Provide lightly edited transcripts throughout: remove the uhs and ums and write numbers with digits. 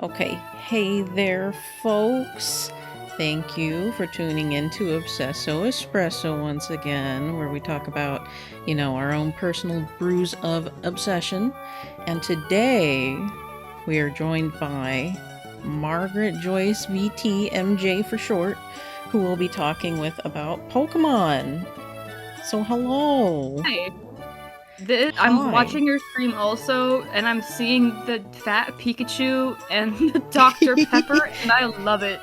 Okay, hey there, folks. Thank you for tuning in to Obsesso Espresso once again, where we talk about, our own personal brews of obsession. And today we are joined by MargaretJoyceVT, MJ for short, who will be talking with about Pokemon. So hello. Hi. I'm Hi. watching your stream also, and I'm seeing the fat Pikachu and the Dr. Pepper, and I love it.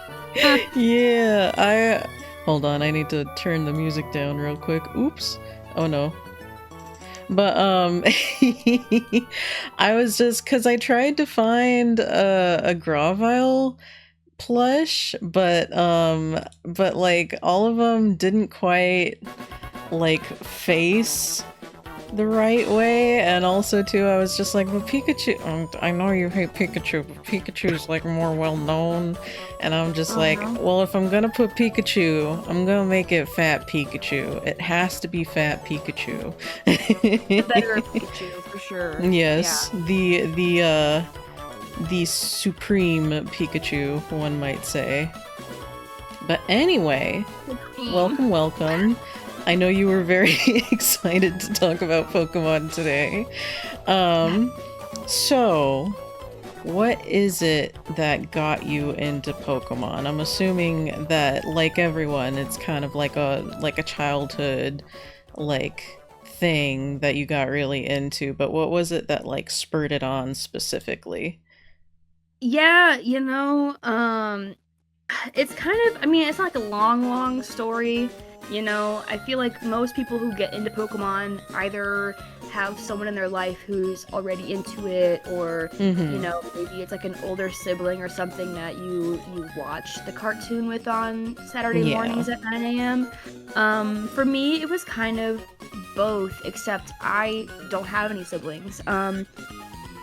Yeah, hold on, I need to turn the music down real quick. Oops. Oh no. But I was just cuz I tried to find a Grovyle plush, but like all of them didn't quite like face the right way, and also too I was just like, well, Pikachu, I know you hate Pikachu, but Pikachu's like more well known, and I'm just like, Uh-huh. well, if I'm gonna put Pikachu, I'm gonna make it fat Pikachu. It has to be fat Pikachu. The better Pikachu, for sure. Yeah. Yes, the supreme Pikachu, one might say. But anyway, welcome. I know you were very excited to talk about Pokemon today. So what is it that got you into Pokemon? I'm assuming that, like everyone, it's kind of like a childhood like thing that you got really into, but what was it that like spurred it on specifically? Yeah, it's kind of, it's not like a long story. I feel like most people who get into Pokemon either have someone in their life who's already into it, or, Mm-hmm. maybe it's like an older sibling or something that you watch the cartoon with on Saturday Yeah. mornings at 9 a.m. For me, it was kind of both, except I don't have any siblings.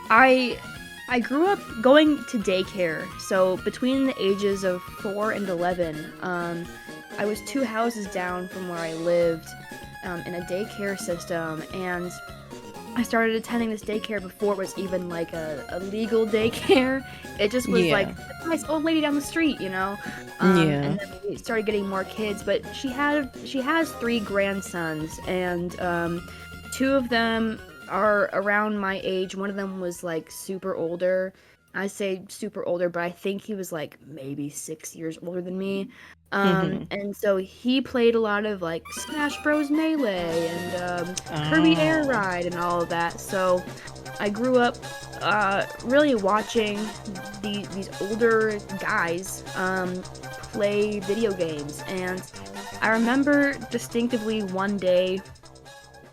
I I grew up going to daycare, so between the ages of 4 and 11, I was 2 houses down from where I lived, in a daycare system, and I started attending this daycare before it was even like a legal daycare. It just was like Yeah. a nice old lady down the street, Yeah. and then we started getting more kids, but she has 3 grandsons, and two of them are around my age. One of them was like super older. I say super older, but I think he was like maybe 6 years older than me. Mm-hmm. And so he played a lot of like Smash Bros. Melee and Kirby Air Oh. Ride and all of that. So I grew up really watching these older guys play video games. And I remember distinctively one day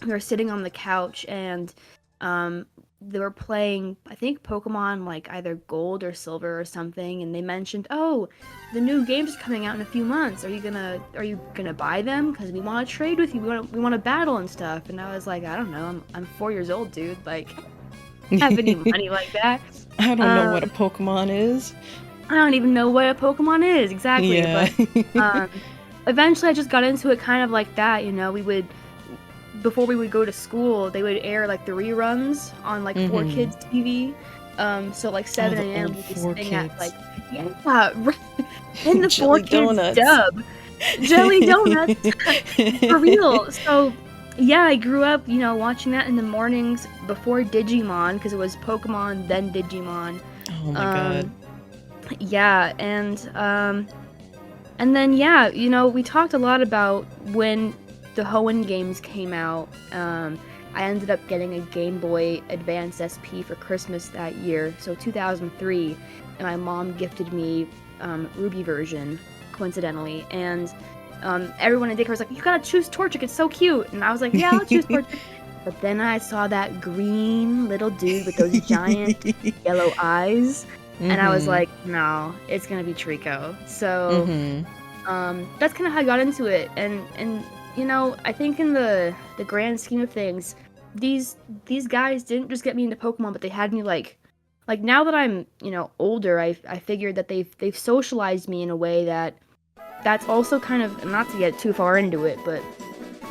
we were sitting on the couch, and um they were playing, I think, Pokemon, like either Gold or Silver or something, and they mentioned, "Oh, the new game's coming out in a few months. Are you gonna buy them? Because we want to trade with you. We want to battle and stuff." And I was like, "I don't know. I'm 4 years old, dude. Like, I don't have any money like that." I don't know Um, what a Pokemon is. I don't even know what a Pokemon is exactly, Yeah. but um, eventually I just got into it kind of like that. We would, before we would go to school, they would air like the reruns on like Four Mm-hmm. Kids TV. So like Oh, 7 the a.m. old we'd be Four sitting at Kids. like, yeah, right, in the Four Jelly Kids donuts. dub, jelly donuts for real. So yeah, I grew up, watching that in the mornings before Digimon, because it was Pokemon then Digimon. Oh my god. Um, yeah, and then, yeah, we talked a lot about when the Hoenn games came out. I ended up getting a Game Boy Advance SP for Christmas that year, so 2003, and my mom gifted me Ruby version, coincidentally, and everyone in daycare was like, "You gotta choose Torchic, it's so cute," and I was like, "Yeah, I'll choose Torchic." But then I saw that green little dude with those giant yellow eyes, and I was Mm-hmm. like, "No, it's gonna be Trico." So Mm-hmm. that's kind of how I got into it, and I think in the grand scheme of things, these guys didn't just get me into Pokemon, but they had me like now that I'm older, I figured that they've socialized me in a way that's also kind of, not to get too far into it, but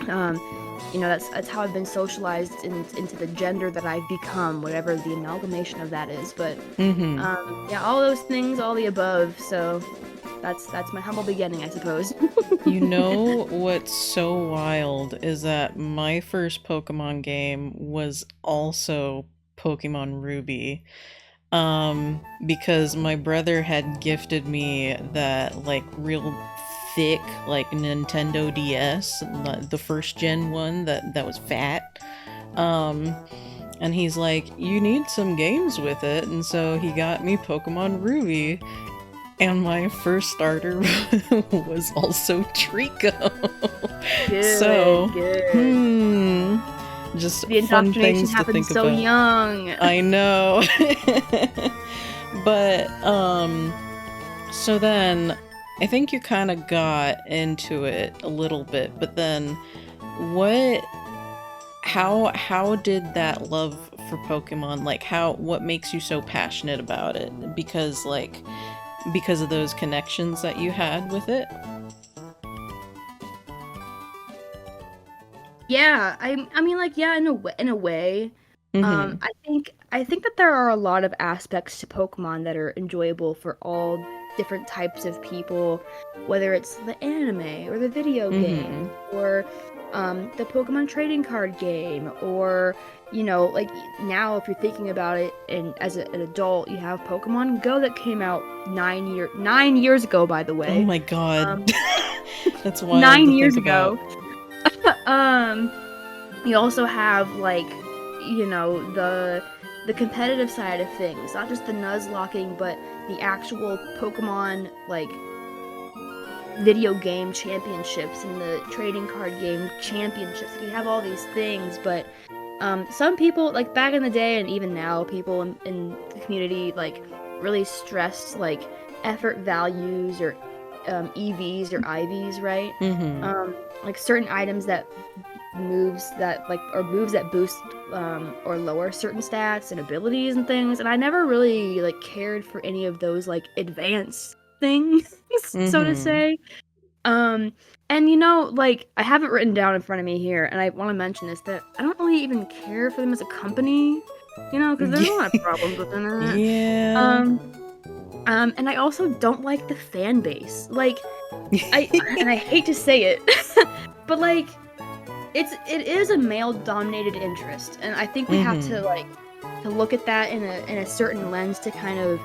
You know, that's how I've been socialized into the gender that I've become, whatever the amalgamation of that is. But yeah, all those things, all the above. So that's my humble beginning, I suppose. You know what's so wild is that my first Pokemon game was also Pokemon Ruby. Because my brother had gifted me that like real thick like Nintendo DS, the first gen one that was fat. And he's like, you need some games with it, and so he got me Pokemon Ruby. And my first starter was also Trico. Good. Just The fun indoctrination things to happened think so about. young. I know. But so then I think you kind of got into it a little bit, but then how did that love for Pokemon, like what makes you so passionate about it? Because of those connections that you had with it? Yeah, I mean, like, yeah, in a way. Mm-hmm. I think that there are a lot of aspects to Pokemon that are enjoyable for all different types of people, whether it's the anime or the video game or the Pokemon trading card game, or you know, like now if you're thinking about it, and as an adult, you have Pokemon Go that came out 9 years ago, by the Oh way. my god. That's wild 9 to years think ago. about. You also have like, you know, the competitive side of things, not just the nuzlocking, but the actual Pokemon like video game championships and the trading card game championships. You have all these things, but some people, like back in the day and even now, people in the community like really stressed like effort values or EVs or IVs, right? Like certain items that moves that boost or lower certain stats and abilities and things, and I never really like cared for any of those like advanced things, so to say. And you know, like I have it written down in front of me here, and I want to mention this, that I don't really even care for them as a company, you know, because there's a lot of problems with it. Yeah. And I also don't like the fan base. Like, I hate to say it, but like, it is a male-dominated interest, and I think we have to like to look at that in a certain lens to kind of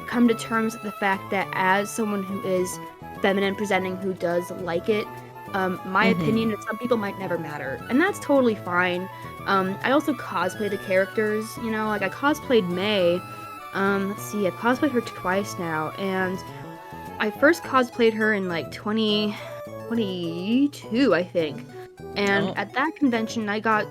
come to terms with the fact that as someone who is feminine presenting who does like it, my opinion to some people might never matter, and that's totally fine. I also cosplay the characters, you know, like I cosplayed May. Let's see, I've cosplayed her twice now, and I first cosplayed her in like 2022, I think. And at that convention, I got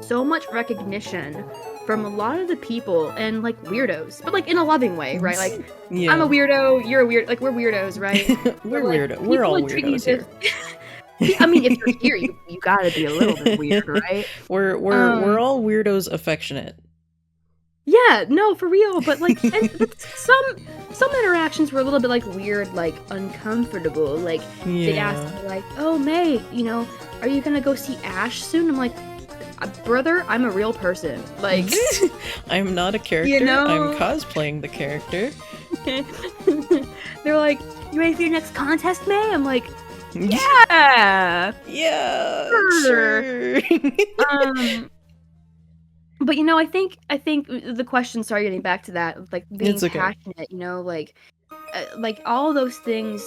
so much recognition from a lot of the people and like weirdos, but like in a loving way, right? Like, yeah. I'm a weirdo, you're a weird, like we're weirdos, right? We're like, weirdo. We're all like, weirdos here. I mean, if you're here, you gotta be a little bit weird, right? We're all weirdos affectionate. Yeah, no, for real. But like, but some interactions were a little bit like weird, like uncomfortable. Like they'd ask me, like, "Oh, May, you know, are you gonna go see Ash soon?" I'm like, "Brother, I'm a real person. Like, I'm not a character. You know? I'm cosplaying the character." They're like, "You ready for your next contest, May?" I'm like, "Yeah, yeah, sure." sure. But you know, I think the question. Sorry, getting back to that, like being It's okay. passionate. You know, like all those things,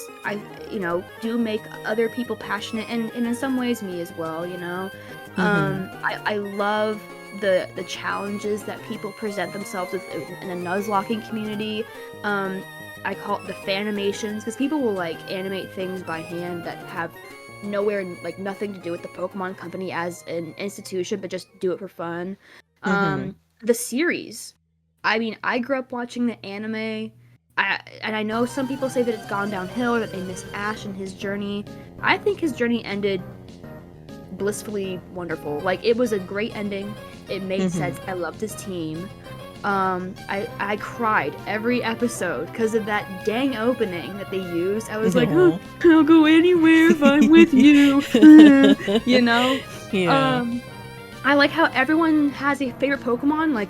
you know, do make other people passionate, and in some ways, me as well. You know, I love the challenges that people present themselves with in a nuzlocking community. I call it the fanimations, because people will like animate things by hand that have like nothing to do with the Pokemon company as an institution, but just do it for fun. The series. I mean, I grew up watching the anime, and I know some people say that it's gone downhill or that they miss Ash and his journey. I think his journey ended blissfully wonderful. Like, it was a great ending. It made sense. I loved his team. I cried every episode because of that dang opening that they used. I was like, oh, I'll go anywhere if I'm with you, you know? Yeah. I like how everyone has a favorite Pokemon. Like,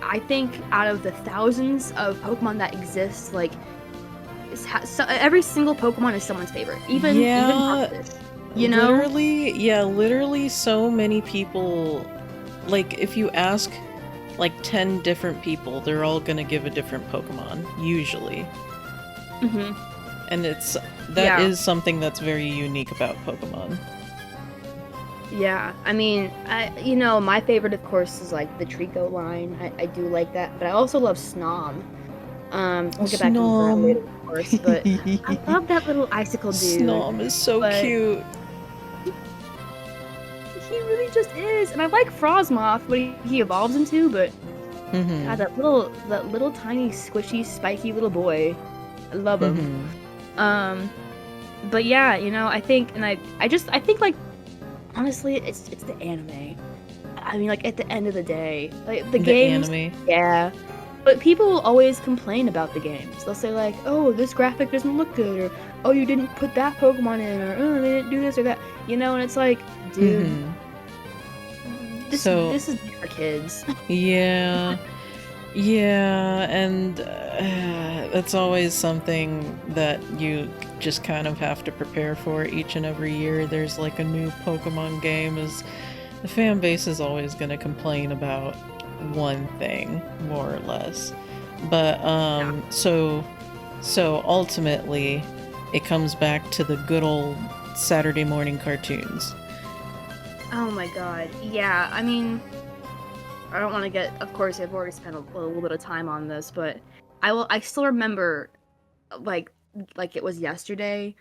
I think out of the thousands of Pokemon that exist, like, every single Pokemon is someone's favorite. Even Arceus, you know? Literally so many people, like, if you ask, like, 10 different people, they're all gonna give a different Pokemon, usually. And that is something that's very unique about Pokemon. Yeah, I mean, you know, my favorite, of course, is, like, the Trico line. I do like that, but I also love Snom. We'll get back into that later, of course, but I love that little icicle dude. Snom is so cute. He really just is, and I like Frosmoth, what he evolves into, but God, that little tiny, squishy, spiky little boy, I love him. But yeah, you know, I think, and I think, like, honestly, it's the anime. I mean, like, at the end of the day, like, the games, anime. Yeah. But people will always complain about the games. They'll say, like, oh, this graphic doesn't look good, or, oh, you didn't put that Pokemon in, or, oh, they didn't do this or that. You know, and it's like, dude, this is for kids. Yeah. Yeah, and that's always something that you just kind of have to prepare for each and every year. There's, like, a new Pokemon game. The fan base is always going to complain about one thing, more or less. But so ultimately it comes back to the good old Saturday morning cartoons. Oh my god, yeah. I mean, I don't want to get, of course, I've already spent a little bit of time on this, but I still remember, like it was yesterday.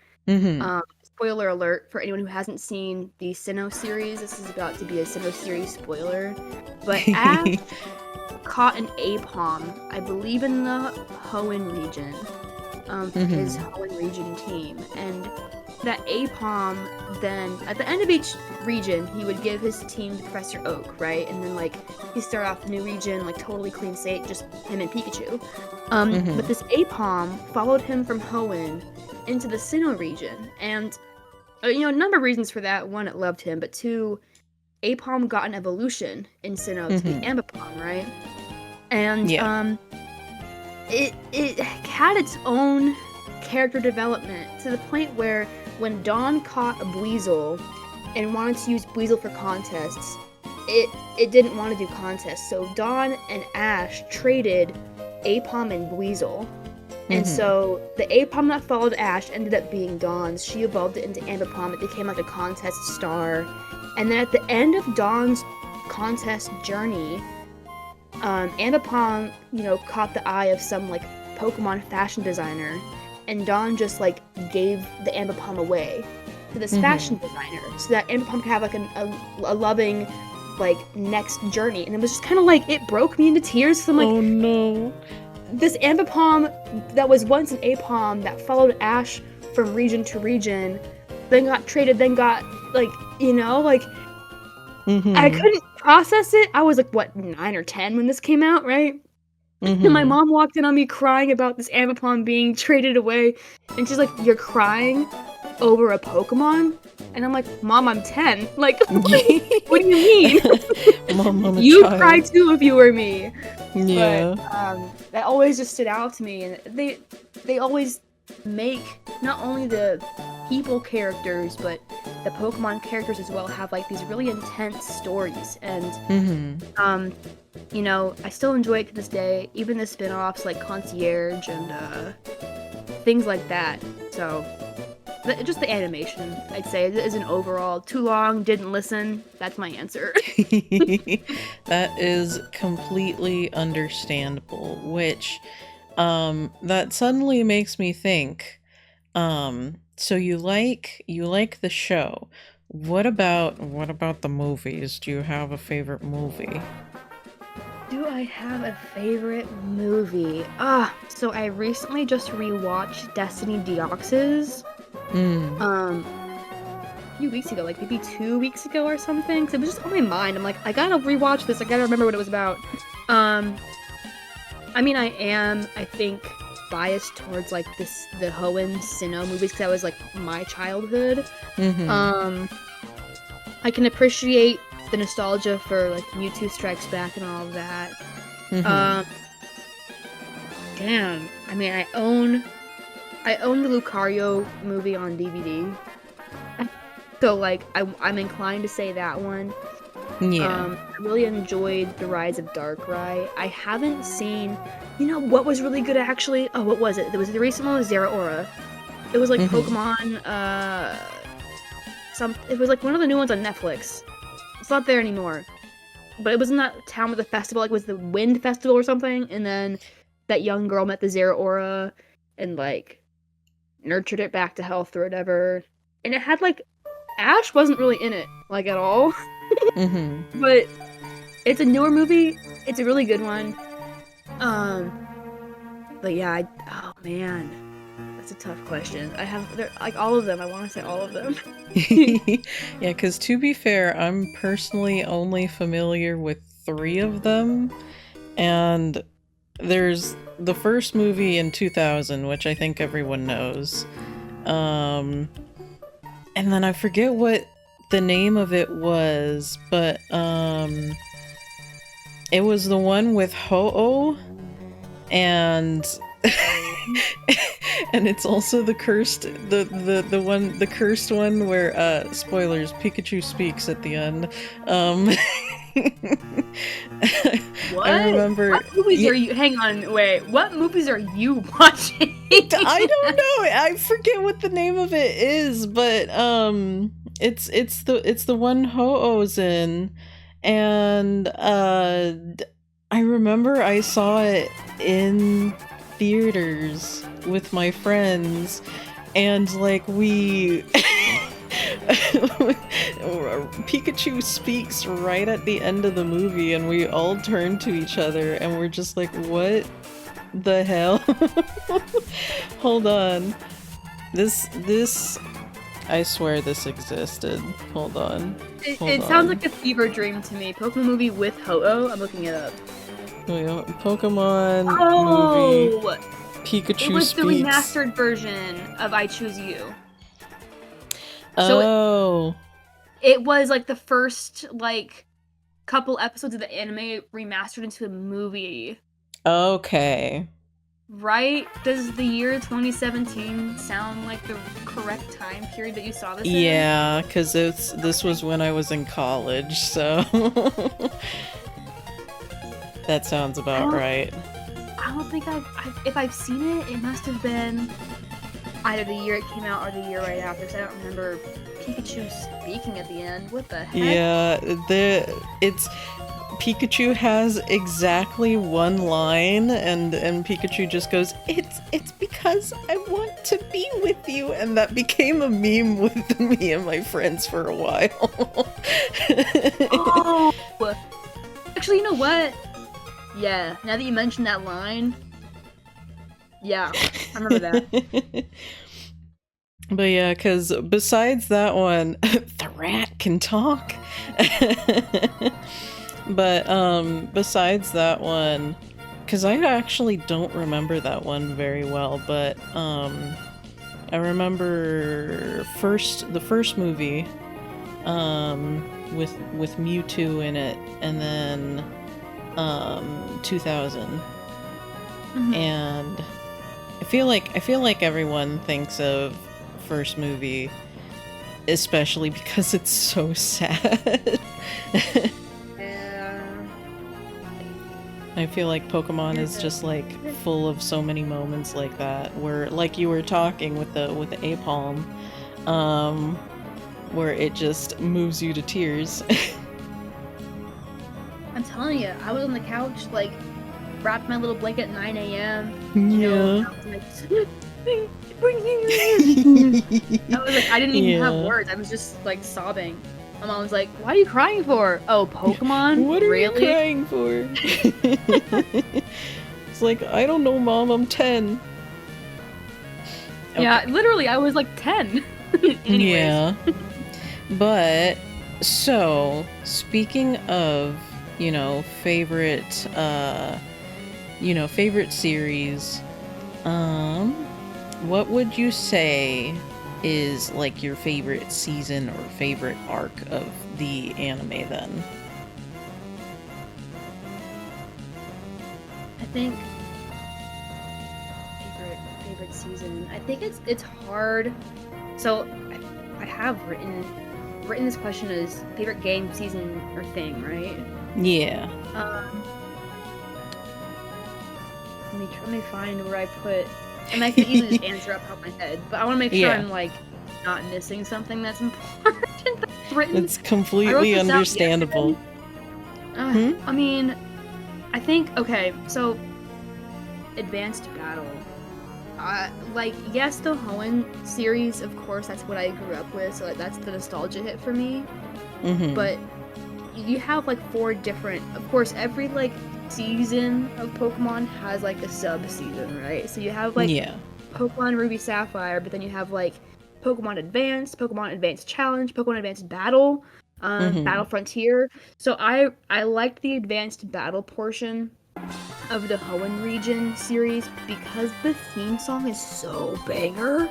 Spoiler alert for anyone who hasn't seen the Sinnoh series. This is about to be a Sinnoh series spoiler. But Ash caught an Apom, I believe in the Hoenn region, his Hoenn region team. And that Apom, then, at the end of each region, he would give his team to Professor Oak, right? And then, like, he started off the new region, like, totally clean slate, just him and Pikachu. But this Apom followed him from Hoenn into the Sinnoh region, and you know, a number of reasons for that. One, it loved him, but two, Apom got an evolution in Sinnoh to be Ambipom, right? And it had its own character development to the point where when Dawn caught a Buizel and wanted to use Buizel for contests, it didn't want to do contests, so Dawn and Ash traded Apom and Buizel. And so the Apom that followed Ash ended up being Dawn's. She evolved it into Ambipom. It became like a contest star. And then at the end of Dawn's contest journey, Ambipom, you know, caught the eye of some, like, Pokemon fashion designer. And Dawn just, like, gave the Ambipom away to this fashion designer so that Ambipom could have, like, a loving, like, next journey. And it was just kind of like, it broke me into tears. So I'm like, oh no. This Ambipom that was once an Apom that followed Ash from region to region, then got traded, then got, like, you know, like, I couldn't process it. I was, like, what, 9 or 10 when this came out, right? And my mom walked in on me crying about this Ambipom being traded away, and she's like, you're crying over a Pokemon? And I'm like, Mom, I'm 10. Like, what do you mean? Mom, I'm a you child. cry too if you were me. Yeah. But that always just stood out to me, and they always make not only the people characters, but the Pokemon characters as well have, like, these really intense stories. And you know, I still enjoy it to this day, even the spin-offs like Concierge and things like that. So just the animation, I'd say, is an overall too long, didn't listen. That's my answer. That is completely understandable, which that suddenly makes me think, so you like the show. What about the movies? Do you have a favorite movie? Do I have a favorite movie? So I recently just rewatched Destiny Deoxys. A few weeks ago, like maybe 2 weeks ago or something. So it was just on my mind. I'm like, I gotta rewatch this. I gotta remember what it was about. I mean, I think, biased towards like the Hoenn Sinnoh movies because that was like my childhood. I can appreciate the nostalgia for like Mewtwo Strikes Back and all of that. Damn, I mean, I own the Lucario movie on DVD, so like I'm inclined to say that one. Yeah. I really enjoyed The Rise of Darkrai. I haven't seen, you know what was really good actually? Oh, what was it? There was the recent one with Zeraora. It was like Pokemon, it was like one of the new ones on Netflix. It's not there anymore. But it was in that town with the festival, like it was the Wind Festival or something, and then that young girl met the Zeraora and like nurtured it back to health or whatever. And it had like Ash wasn't really in it, like at all. But it's a newer movie. It's a really good one. But yeah, oh man, that's a tough question. Like all of them. I want to say all of them. Yeah, because to be fair, I'm personally only familiar with 3 of them, and there's the first movie in 2000, which I think everyone knows. And then I forget what the name of it was, but it was the one with Ho-Oh, and and it's also the cursed the cursed one where spoilers, Pikachu speaks at the end. What? I remember. What movies are you? Hang on, wait. What movies are you watching? I don't know. I forget what the name of it is, but it's the one Ho-Oh's in, and I remember I saw it in theaters with my friends, and like we Pikachu speaks right at the end of the movie, and we all turn to each other and we're just like, what the hell? Hold on. This I swear this existed. Hold on. It sounds like a fever dream to me. Pokemon movie with Ho-Oh. I'm looking it up. Pokemon movie. Pikachu It was speaks. the remastered version of I Choose You. So it was like the first like couple episodes of the anime remastered into a movie. Okay. Right? Does the year 2017 sound like the correct time period that you saw this in? Yeah, because this was when I was in college, so that sounds about right. I don't think if I've seen it, it must have been either the year it came out or the year right after, because I don't remember Pikachu speaking at the end. What the heck? Yeah, Pikachu has exactly one line, and Pikachu just goes, it's because I want to be with you, and that became a meme with me and my friends for a while. Oh! Actually, you know what? Yeah, now that you mentioned that line, yeah, I remember that. But yeah, because besides that one, the rat can talk. But besides that one, because I actually don't remember that one very well, but I remember the first movie with Mewtwo in it, and then 2000. And I feel like everyone thinks of first movie, especially because it's so sad. I feel like Pokemon is just like full of so many moments like that, where like you were talking with the Apalm, where it just moves you to tears. I'm telling you, I was on the couch like wrapped my little blanket at 9 a.m. Yeah. I didn't even have words. I was just like sobbing. My mom was like, "Why are you crying for?" "Oh, Pokemon." What are really? you crying for? It's like, I don't know, Mom. I'm 10. Okay. Yeah, literally, I was like 10. Yeah. But so speaking of, favorite favorite series, what would you say is like your favorite season or favorite arc of the anime then? I think favorite season. I think it's hard. So I have written this question as favorite game, season, or thing, right? Yeah. Let me find where I put. And I can easily just answer up top of my head, but I want to make sure I'm like not missing something that's important that's written. It's completely understandable. I mean, I think so. Advanced Battle. Yes, the Hoenn series, of course, that's what I grew up with, so that's the nostalgia hit for me. But you have 4 different, of course, every season of Pokemon has a sub-season, right? So you have Pokemon Ruby Sapphire, but then you have Pokemon Advanced Challenge, Pokemon Advanced Battle, Battle Frontier. So I liked the Advanced Battle portion of the Hoenn region series because the theme song is so banger.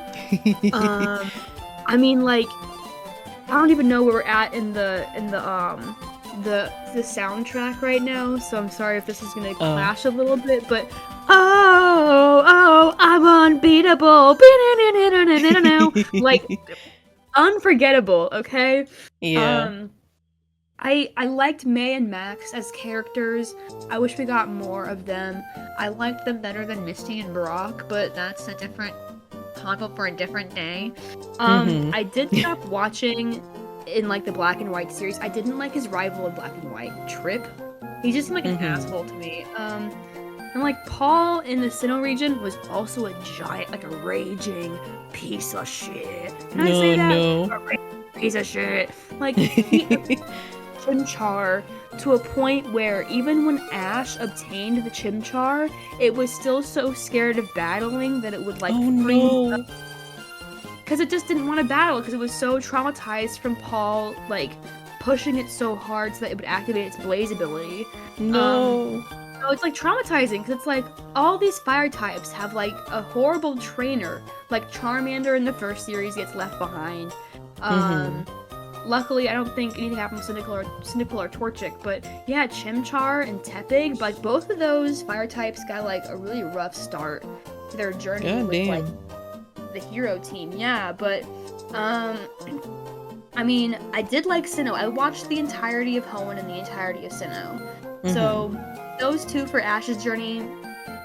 I mean, I don't even know where we're at in the soundtrack right now, so I'm sorry if this is gonna clash a little bit, but I'm unbeatable, unforgettable, okay? Yeah. I liked May and Max as characters. I wish we got more of them. I liked them better than Misty and Brock, but that's a different convo for a different day. I did stop watching in the Black and White series. I didn't like his rival in Black and White, Trip. He just seemed like an asshole to me. And Paul in the Sinnoh region was also a giant, a raging piece of shit. Can I say that? No. A piece of shit. He Chimchar to a point where even when Ash obtained the Chimchar, it was still so scared of battling that it would freeze up. Because it just didn't want to battle because it was so traumatized from Paul pushing it so hard so that it would activate its Blaze ability. No. So it's traumatizing because it's all these fire types have a horrible trainer. Charmander in the first series gets left behind. Luckily, I don't think anything happened with Cyndaquil or Torchic, but yeah, Chimchar and Tepig, both of those fire types got a really rough start to their journey with the hero team. Yeah, but I mean, I did like Sinnoh. I watched the entirety of Hoenn and the entirety of Sinnoh. So those 2 for Ash's journey,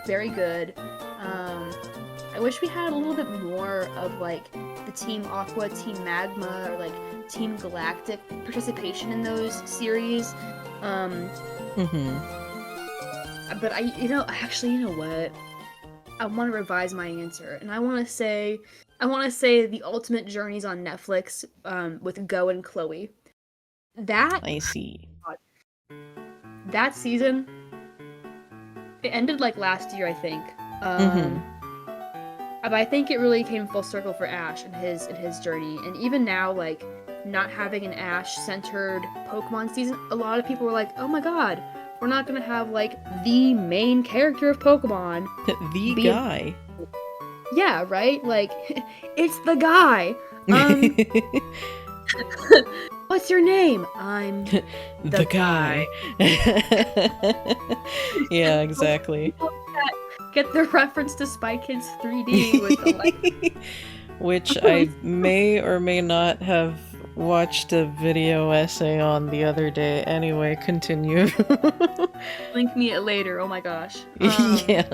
very good. I wish we had a little bit more of the Team Aqua, Team Magma, or Team Galactic participation in those series. But you know what? I want to revise my answer, and I want to say the Ultimate Journeys on Netflix with Go and Chloe. That I see. That season, it ended last year, I think. But I think it really came full circle for Ash and his journey, and even now, not having an Ash-centered Pokemon season, a lot of people were like, "Oh my god, we're not gonna have the main character of Pokemon, the guy." Yeah, right. It's the guy. What's your name? I'm the guy. Yeah, exactly. Get the reference to Spy Kids 3D with the which I may or may not have watched a video essay on the other day. Anyway, continue. Link me it later. Oh my gosh. Yeah.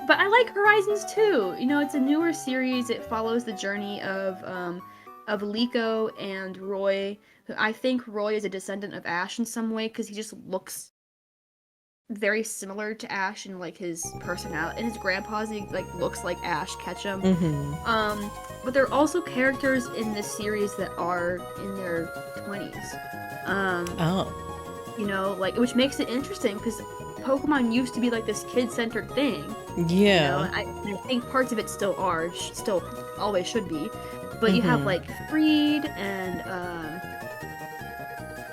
But I like Horizons too. It's a newer series. It follows the journey of Liko and Roy. I think Roy is a descendant of Ash in some way because he just looks very similar to Ash in his personality, and his grandpa's looks like Ash Ketchum. But there are also characters in this series that are in their 20s. Which makes it interesting because Pokemon used to be this kid-centered thing. Yeah. I think parts of it still are, still always should be. But you have Freed and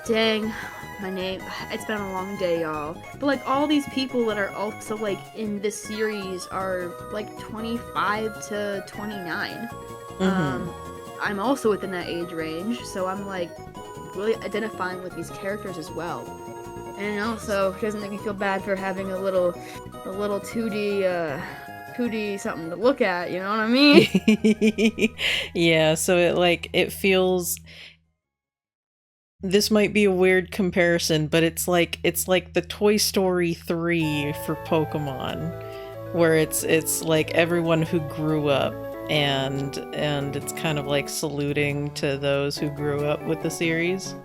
dang, my name. It's been a long day, y'all. But like all these people that are also like in this series are like 25 to 29. I'm also within that age range, so I'm like really identifying with these characters as well. And also, it doesn't make me feel bad for having a little 2D something to look at, you know what I mean? Yeah, so it feels, this might be a weird comparison, but it's like the Toy Story 3 for Pokemon, where it's like everyone who grew up, and it's kind of like saluting to those who grew up with the series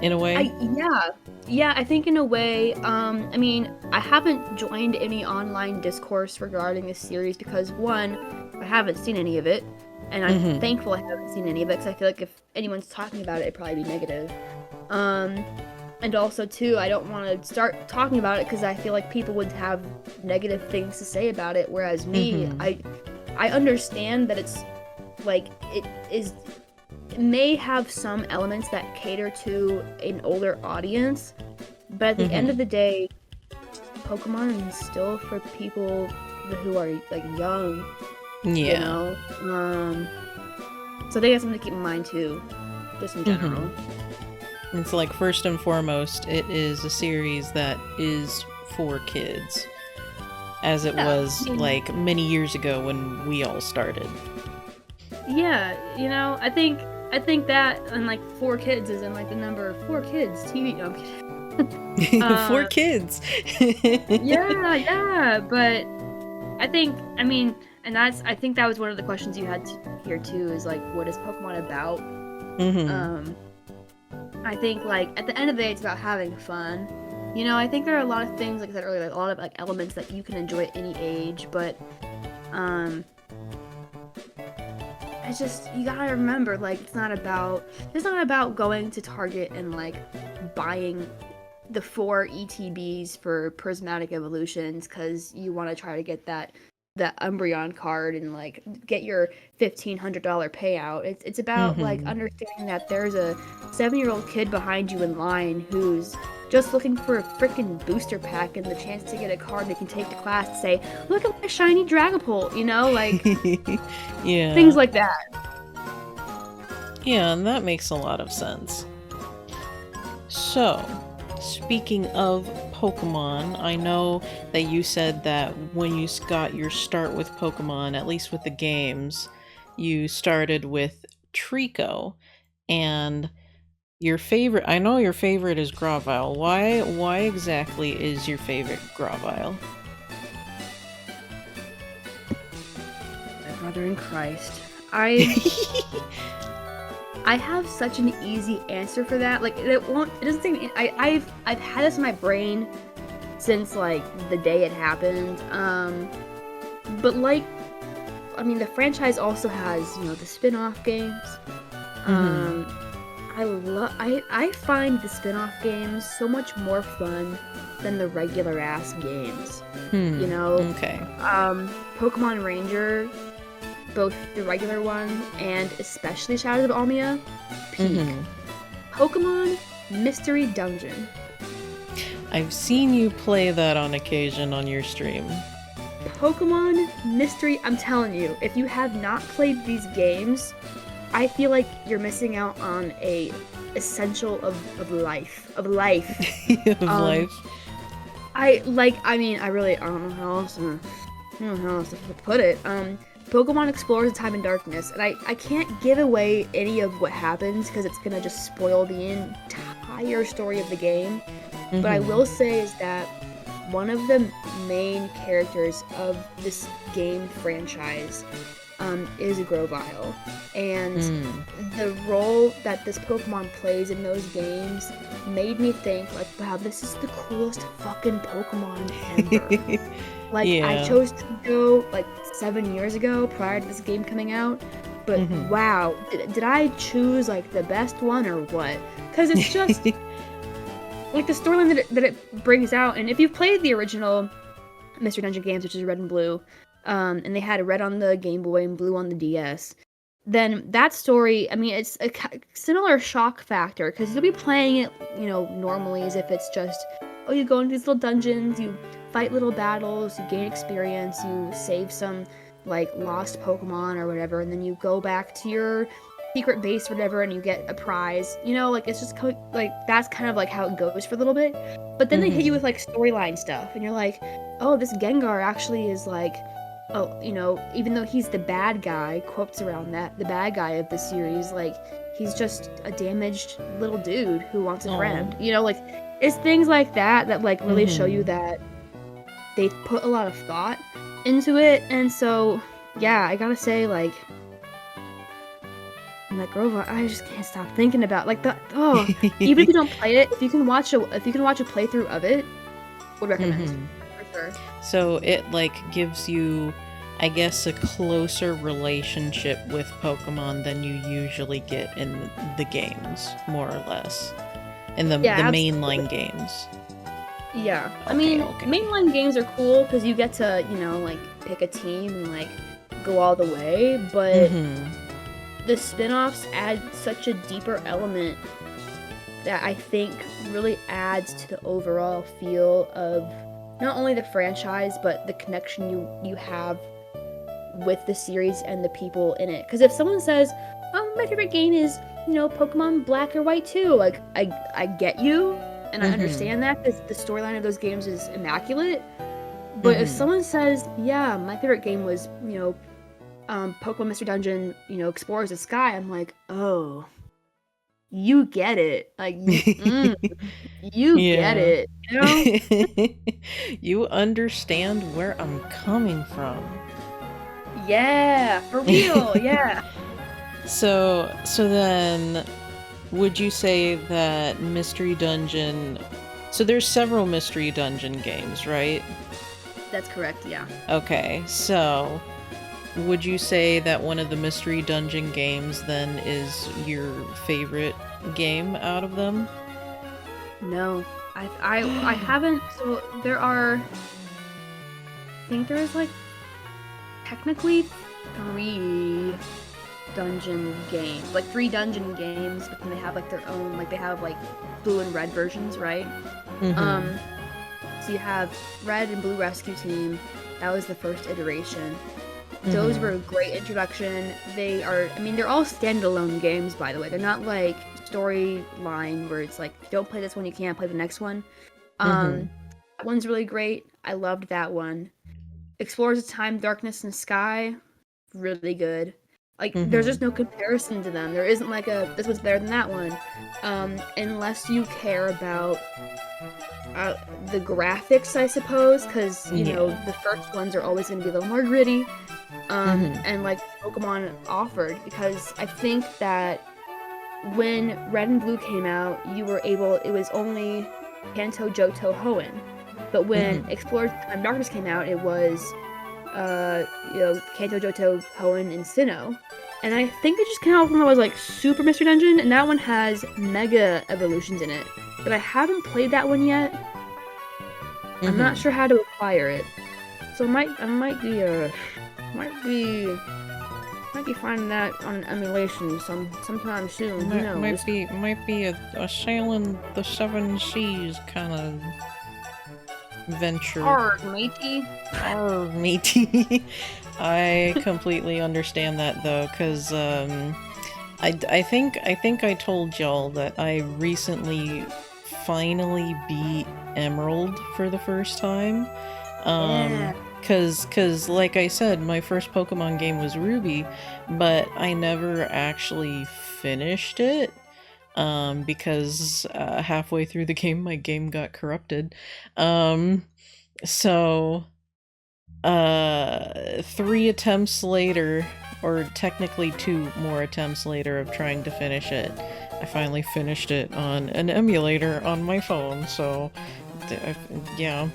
in a way. Yeah, I think in a way, I mean, I haven't joined any online discourse regarding this series because, one, I haven't seen any of it, and I'm thankful I haven't seen any of it because I feel like if anyone's talking about it, it'd probably be negative. And also, too, I don't want to start talking about it because I feel like people would have negative things to say about it, whereas me, I understand that it's, like, it may have some elements that cater to an older audience, but at the end of the day, Pokemon is still for people who are like young. Yeah. You know? So I think that's something to keep in mind too, just in general. It's like, first and foremost, it is a series that is for kids, as it was like many years ago when we all started. Yeah, you know, I think that, and like 4 kids is in like the number 4 kids TV. No, I'm kidding. 4 kids. yeah, but I think that was one of the questions you had here too, is like, what is Pokemon about? I think like at the end of the day, it's about having fun. You know, I think there are a lot of things, like I said earlier, like a lot of like elements that you can enjoy at any age, but it's just, you gotta remember, like, it's not about going to Target and like buying the 4 ETBs for prismatic evolutions because you want to try to get that Umbreon card and like get your $1,500 payout. It's about like understanding that there's a 7-year-old kid behind you in line who's just looking for a freaking booster pack and the chance to get a card they can take to class to say, look at my shiny Dragapult, you know, like yeah, things like that. Yeah, and that makes a lot of sense. So, speaking of Pokemon, I know that you said that when you got your start with Pokemon, at least with the games, you started with Trico, and your favorite, I know your favorite is Grovyle. Why exactly is your favorite Grovyle? My brother in Christ. I have such an easy answer for that. Like, it doesn't take, I've had this in my brain since like the day it happened. But like, I mean, the franchise also has, you know, the spin-off games. I find the spin-off games so much more fun than the regular ass games. You know? Okay. Pokemon Ranger, both the regular one and especially Shadows of Almia, peak. Pokemon Mystery Dungeon. I've seen you play that on occasion on your stream. Pokemon Mystery, I'm telling you, if you have not played these games, I feel like you're missing out on a essential of life. Of life. I don't know how else to put it. Pokemon explores time and darkness, and I can't give away any of what happens because it's gonna just spoil the entire story of the game. But I will say is that one of the main characters of this game franchise is Grovyle, and the role that this Pokemon plays in those games made me think, like, wow, this is the coolest fucking Pokemon ever. Like, I chose to go like 7 years ago prior to this game coming out, but wow, did I choose like the best one or what? Because it's just like the storyline that it brings out. And if you've played the original Mystery Dungeon games, which is Red and Blue, and they had Red on the Game Boy and Blue on the DS, then that story, I mean, it's a similar shock factor because you'll be playing it, you know, normally as if it's just, oh, you go into these little dungeons, you fight little battles, you gain experience, you save some like lost Pokemon or whatever, and then you go back to your secret base or whatever and you get a prize. You know, like it's just like that's kind of like how it goes for a little bit. But then they hit you with like storyline stuff, and you're like, oh, this Gengar actually is like, oh, you know, even though he's the bad guy, quotes around that, the bad guy of the series, like, he's just a damaged little dude who wants a friend. You know, like, it's things like that that, like, really show you that they put a lot of thought into it. And so, yeah, I gotta say, like, and that Grova, I just can't stop thinking about, like, even if you don't play it, if you can watch a playthrough of it, would recommend. For sure. So it like gives you, I guess, a closer relationship with Pokemon than you usually get in the games, more or less, in the mainline games. Yeah, I mean, mainline games are cool because you get to, you know, like pick a team and like go all the way, but the spin-offs add such a deeper element that I think really adds to the overall feel of not only the franchise, but the connection you have with the series and the people in it. Because if someone says, oh, my favorite game is, you know, Pokemon Black or White 2, like, I get you, and I understand that, because the storyline of those games is immaculate. But if someone says, yeah, my favorite game was, you know, Pokemon Mystery Dungeon, you know, Explorers of Sky, I'm like, oh, you get it. Like, you get it, you know? You understand where I'm coming from. Yeah, for real, yeah. So then, would you say that Mystery Dungeon... So there's several Mystery Dungeon games, right? That's correct, yeah. Okay, so... Would you say that one of the Mystery Dungeon games then is your favorite game out of them? No, I haven't. So there are, I think there's like technically 3 dungeon games, like 3 dungeon games, but then they have like their own, like they have like blue and red versions, right? So you have Red and Blue Rescue Team. That was the first iteration. Those were a great introduction. They are, I mean, they're all standalone games, by the way. They're not like storyline where it's like, if you don't play this one, you can't play the next one. That one's really great. I loved that one. Explorers of Time, Darkness, and Sky, really good. Like, there's just no comparison to them. There isn't like a, this one's better than that one. Unless you care about the graphics, I suppose, because, you know, the first ones are always going to be a little more gritty. And like Pokemon offered, because I think that when Red and Blue came out, you were able, it was only Kanto, Johto, Hoenn. But when Explorers of Time Darkness came out, it was, you know, Kanto, Johto, Hoenn, and Sinnoh. And I think they just came out with one that was like Super Mystery Dungeon, and that one has Mega Evolutions in it. But I haven't played that one yet. I'm not sure how to acquire it. So I might be finding that on emulation sometime soon. Who knows? Might be a sailing the 7 seas kind of venture. Arr, matey. Arr, matey. I completely understand that though, because I think I told y'all that I recently finally beat Emerald for the first time. Yeah. Cause like I said, my first Pokemon game was Ruby, but I never actually finished it, because halfway through the game, my game got corrupted. So 3 attempts later, or technically 2 more attempts later of trying to finish it, I finally finished it on an emulator on my phone, so yeah.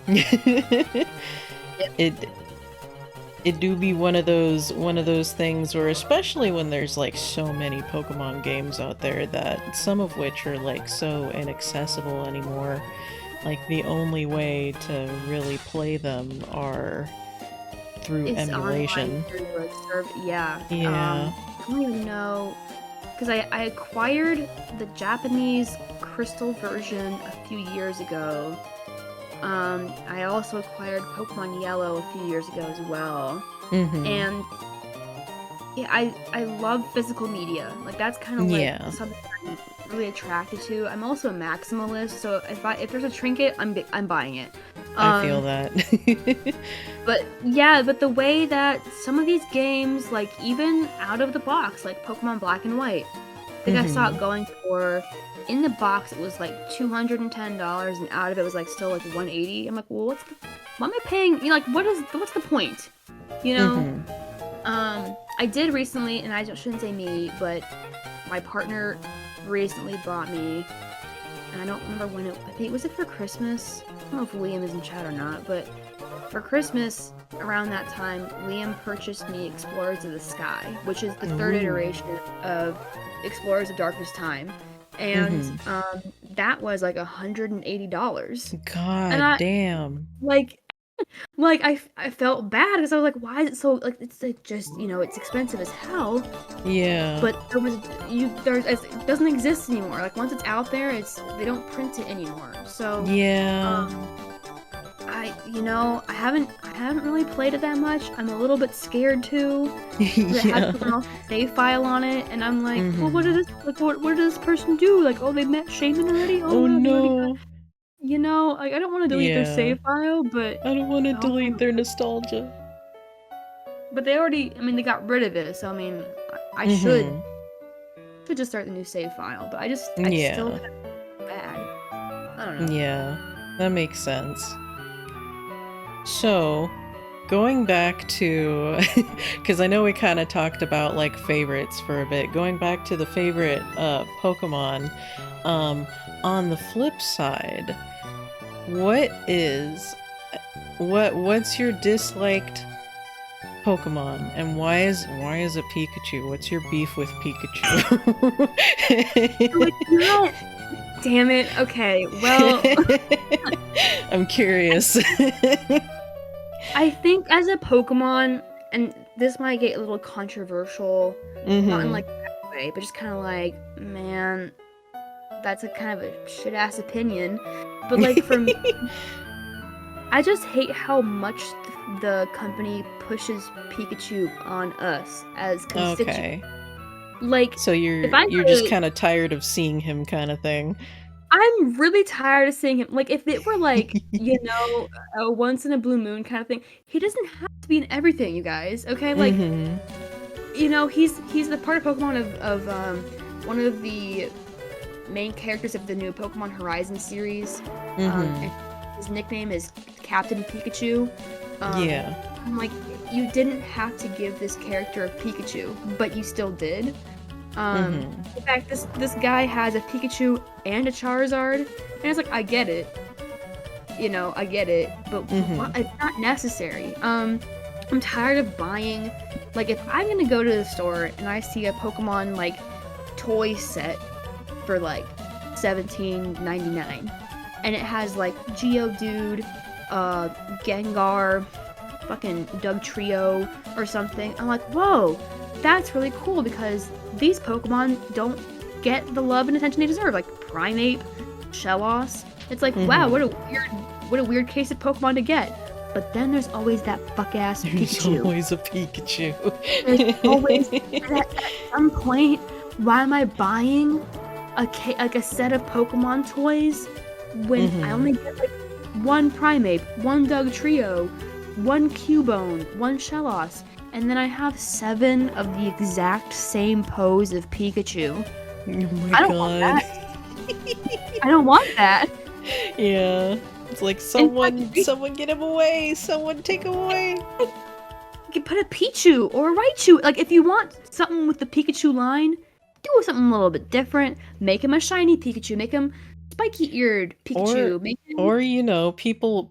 It do be one of those things where, especially when there's like so many Pokemon games out there, that some of which are like so inaccessible anymore, like the only way to really play them are through It's emulation. online through a yeah. Yeah. I don't even know, because I acquired the Japanese crystal version a few years ago. I also acquired Pokemon Yellow a few years ago as well. And yeah, I love physical media. Like, that's kind of like something I'm really attracted to. I'm also a maximalist, so if there's a trinket, I'm buying it. I feel that. But yeah, but the way that some of these games, like even out of the box, like Pokemon Black and White, I think I saw it going for, in the box it was like $210, and out of it was like still like $180. I'm like, well, why am I paying? You know, like, what's the point? You know. I did recently, and I shouldn't say me, but my partner recently bought me, and I don't remember when I think, was it for Christmas? I don't know if Liam is in chat or not, but for Christmas, around that time, Liam purchased me Explorers of the Sky, which is the third iteration of Explorers of Darkest Time. And that was like $180. God damn. Like I felt bad because I was like, why is it so, like, it's like, just, you know, it's expensive as hell. Yeah. But it doesn't exist anymore. Like, once it's out there, they don't print it anymore. So yeah. I haven't really played it that much. I'm a little bit scared too. It has a save file on it, and I'm like, well, what does this person do? Like, oh, they met Shaman already? Oh no. You know, like, I don't want to delete their save file, but I don't want to delete their nostalgia. But they already, I mean, they got rid of it, so I mean, I should just start the new save file, but I still have bad. I don't know. Yeah, that makes sense. So, going back to, because I know we kind of talked about like favorites for a bit, going back to the favorite Pokemon, on the flip side, what's your disliked Pokemon, and why is it Pikachu? What's your beef with Pikachu? Like, damn it. Okay, well, I'm curious. I think as a Pokemon, and this might get a little controversial, not in like that way, but just kind of like, man, that's a kind of a shit ass opinion. But like, for me, I just hate how much the company pushes Pikachu on us as constituents. Okay. Like, so you're just kind of tired of seeing him, kind of thing. I'm really tired of seeing him. Like, if it were like, you know, a once in a blue moon kind of thing, he doesn't have to be in everything, you guys. Okay, like, you know, he's the part of Pokemon of one of the main characters of the new Pokemon Horizon series. And his nickname is Captain Pikachu. I'm like, you didn't have to give this character a Pikachu, but you still did. In fact, this guy has a Pikachu and a Charizard, and it's like, I get it. You know, I get it, but it's not necessary. I'm tired of buying, like, if I'm gonna go to the store and I see a Pokemon, like, toy set for, like, $17.99, and it has, like, Geodude, Gengar, fucking Dugtrio, or something, I'm like, whoa, that's really cool, because these Pokemon don't get the love and attention they deserve, like Primeape, Shellos. It's like, wow, what a weird case of Pokemon to get. But then there's always that fuck-ass Pikachu. There's always a Pikachu. There's always, at some point, why am I buying a set of Pokemon toys when I only get like one Primeape, one Dugtrio, one Cubone, one Shellos, and then I have 7 of the exact same pose of Pikachu. Oh my God. Want that. I don't want that. Yeah. It's like, someone get him away! Someone take him away! You can put a Pichu or a Raichu. Like, if you want something with the Pikachu line, do something a little bit different. Make him a shiny Pikachu. Make him spiky-eared Pikachu. Or you know, people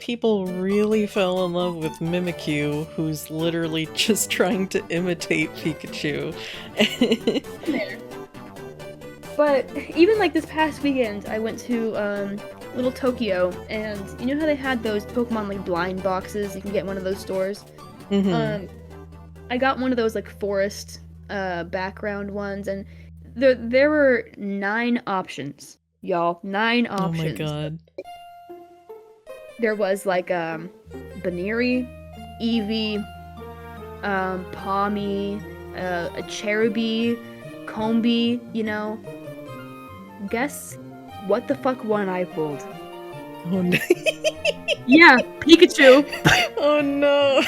really fell in love with Mimikyu, who's literally just trying to imitate Pikachu. But even like this past weekend, I went to Little Tokyo, and you know how they had those Pokemon like blind boxes? You can get in one of those stores. Mm-hmm. I got one of those like forest background ones, and there were 9 options, y'all. 9 Oh my options. god. There was like Baneri, Eevee, Palmy, a Cherubi, Combi, you know. Guess what the fuck one I pulled? Oh no. Yeah, Pikachu. Oh no.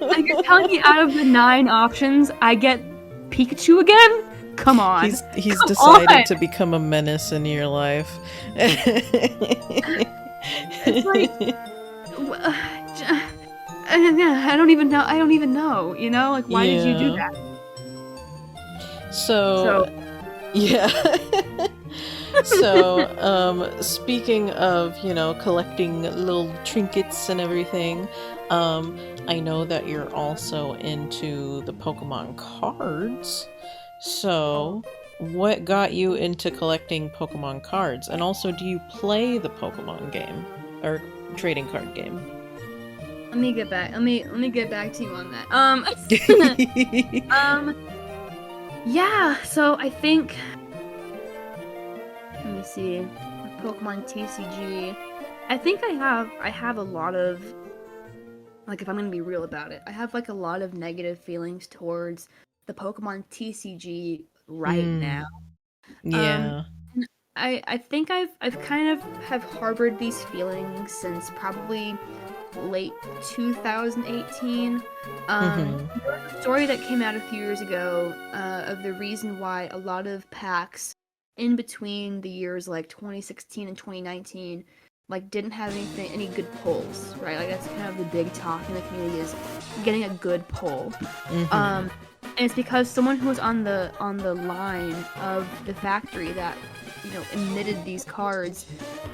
Like, you're telling me out of the 9 options, I get Pikachu again? Come on. He's Come decided on. to become a menace in your life. It's like, I don't even know. I don't even know. You know, like, why did you do that? So yeah. So, speaking of, you know, collecting little trinkets and everything, I know that you're also into the Pokemon cards. So, what got you into collecting Pokemon cards? And also, do you play the Pokemon game or trading card game? Let me get back. Let me get back to you on that. Yeah. So I think. Let me see. Pokemon TCG. I think I have a lot of, like, if I'm gonna be real about it, I have like a lot of negative feelings towards the Pokemon TCG right now. Yeah. And I think I've kind of have harbored these feelings since probably late 2018. There was a story that came out a few years ago of the reason why a lot of packs in between the years like 2016 and 2019 like didn't have any good pulls, right? Like that's kind of the big talk in the community is getting a good pull. And it's because someone who was on the line of the factory that, you know, emitted these cards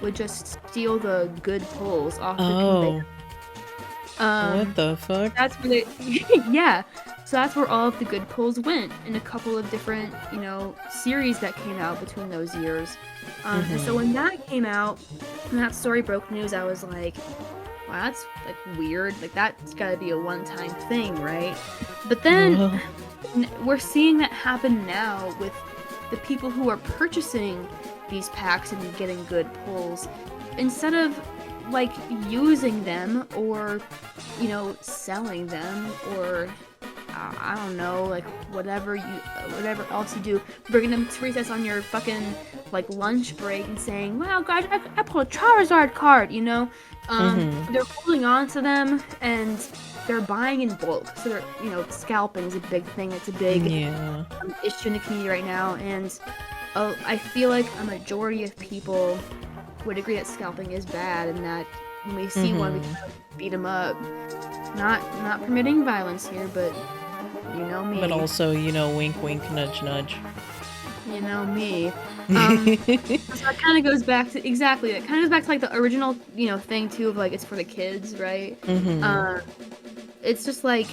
would just steal the good pulls off the conveyor. What the fuck? That's where they, yeah. So that's where all of the good pulls went in a couple of different, you know, series that came out between those years. And so when that came out, when that story broke news, I was like, wow, that's like weird. Like that's gotta be a one-time thing, right? But then we're seeing that happen now with the people who are purchasing these packs and getting good pulls. Instead of like using them or, you know, selling them or I don't know, like whatever else you do, bringing them to recess on your fucking like lunch break and saying, "Wow, guys, I pulled a Charizard card," you know. They're holding on to them and they're buying in bulk, so they're, you know, scalping is a big thing. It's a big issue in the community right now, and I feel like a majority of people would agree that scalping is bad and that when we see one, we kind of beat them up. Not permitting violence here, but you know me. But also, you know, wink, wink, nudge, nudge. You know me. So that kind of goes back to exactly. It kind of goes back to like the original, you know, thing too of like it's for the kids, right? It's just like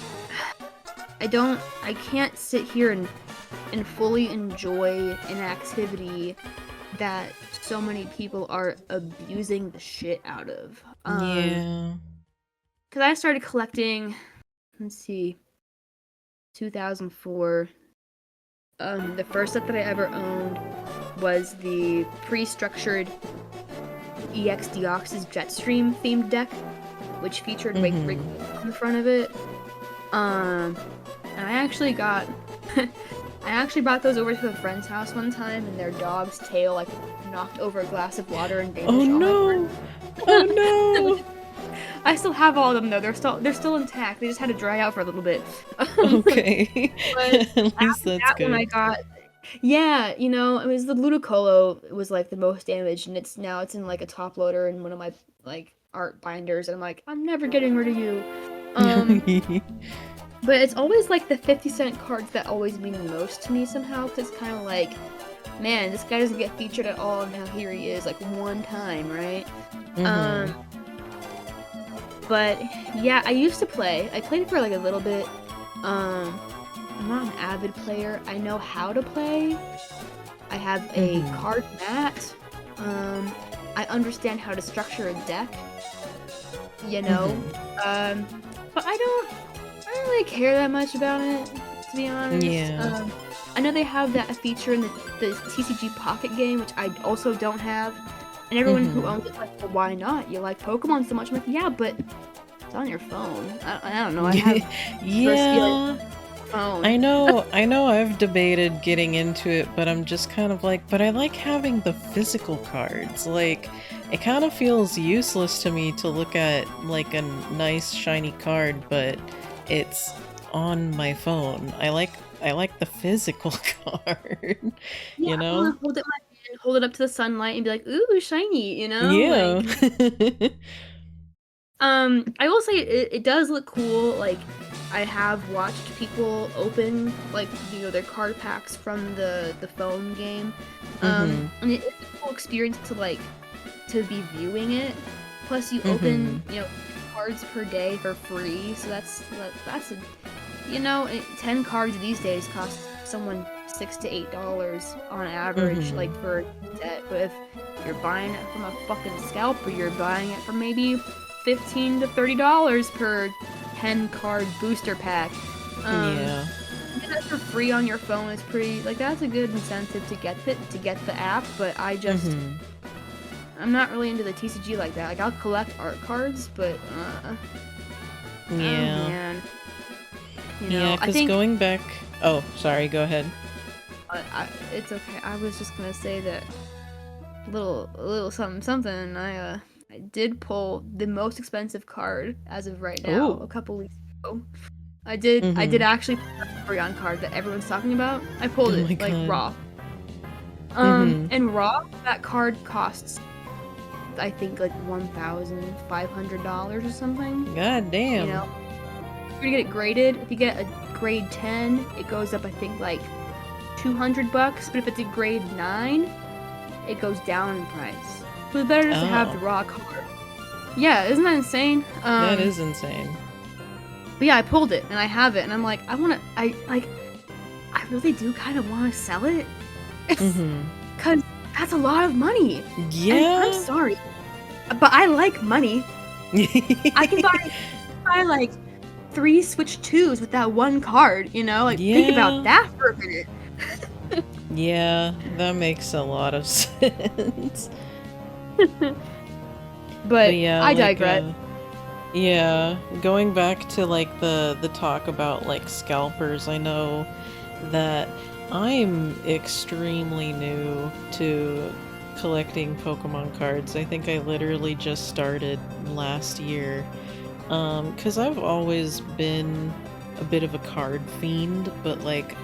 I can't sit here and fully enjoy an activity that so many people are abusing the shit out of. Because I started collecting, let's see, 2004. The first set that I ever owned was the pre-structured EX Deoxys Jetstream themed deck, which featured Wake on the front of it. And I actually got I actually brought those over to a friend's house one time, and their dog's tail like knocked over a glass of water and damaged all my work. Oh no! I still have all of them though. They're still intact. They just had to dry out for a little bit. Okay. But at least that's that good. one I got. Yeah, you know, it was the Ludicolo. It was like the most damaged, and it's in like a top loader in one of my like art binders. And I'm like, I'm never getting rid of you. But it's always like the 50-cent cards that always mean the most to me somehow. Cause it's kind of like, man, this guy doesn't get featured at all, and now here he is, like one time, right? But yeah, I used to play. I played for like a little bit. I'm not an avid player. I know how to play. I have a card mat. I understand how to structure a deck. You know. But don't really care that much about it, to be honest. Yeah. I know they have that feature in the TCG Pocket game, which I also don't have. And everyone who owns it's like, well, why not? You like Pokemon so much. I'm like, yeah, but it's on your phone. I don't know. I have Yeah. phone. I know I've debated getting into it, but I'm just kind of like, but I like having the physical cards. Like, it kind of feels useless to me to look at like a nice shiny card, but it's on my phone. I like the physical card. Yeah, You I know? want to hold it in my hand, hold it up to the sunlight, and be like, ooh, shiny, you know? Yeah. Like, I will say it does look cool. Like, I have watched people open, like, you know, their card packs from the phone game. And it's a cool experience to, like, to be viewing it. Plus, you open, you know, cards per day for free. So that's a, you know, 10 cards these days cost someone $6 to $8 on average, like, for a set. But if you're buying it from a fucking scalper, you're buying it for maybe $15 to $30 per 10 card booster pack. Yeah. Get that for free on your phone is pretty, like, that's a good incentive to get the app. But I just I'm not really into the TCG like that. Like, I'll collect art cards, but Yeah. oh, man. You know, Yeah, I because think going back... Oh, sorry, go ahead. it's okay. I was just gonna say that a little something. I did pull the most expensive card as of right now. Ooh. A couple weeks ago, I did actually pull the Umbreon card that everyone's talking about. I pulled Oh my it like God. raw. And raw, that card costs, I think, like $1,500 or something. God damn. You know, if you're gonna get it graded, if you get a grade 10, it goes up, I think, like $200. But if it's a grade 9, it goes down in price. So it's better just to have the raw card. Yeah, isn't that insane? That is insane. But yeah, I pulled it and I have it, and I'm like, I really do kind of want to sell it. Cause that's a lot of money. Yeah. And I'm sorry, but I like money. I can buy like 3 Switch 2s with that one card, you know? Like, think about that for a minute. Yeah, that makes a lot of sense. But yeah, I like, digress. yeah, going back to like the talk about like scalpers, I know that I'm extremely new to collecting Pokemon cards. I think I literally just started last year. 'Cause I've always been a bit of a card fiend, but like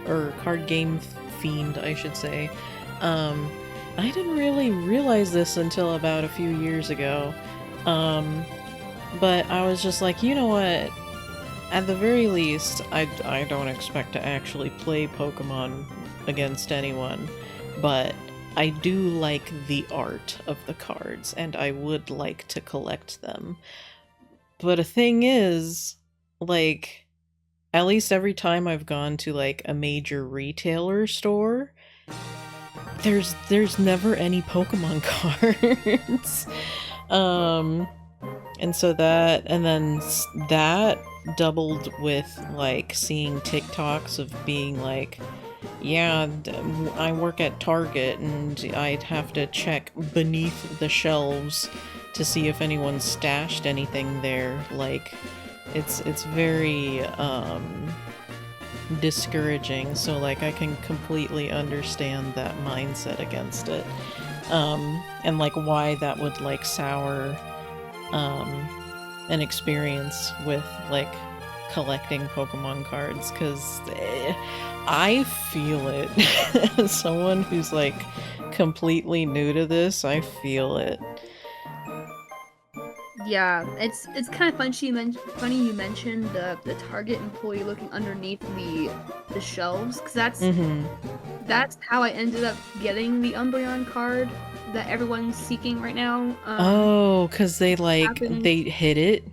or card game fiend, I should say. I didn't really realize this until about a few years ago. But I was just like, you know what? At the very least, I don't expect to actually play Pokemon against anyone, but I do like the art of the cards, and I would like to collect them. But a thing is, like, at least every time I've gone to, like, a major retailer store, there's never any Pokemon cards. And so that doubled with, like, seeing TikToks of being like, yeah, I work at Target and I'd have to check beneath the shelves to see if anyone stashed anything there. Like, it's very discouraging, so like I can completely understand that mindset against it, and like why that would like sour an experience with like collecting Pokemon cards, because I feel it. As someone who's like completely new to this, I feel it. Yeah, it's kind of funny you mentioned the Target employee looking underneath the shelves, because that's how I ended up getting the Umbreon card that everyone's seeking right now. Oh, because they hid it?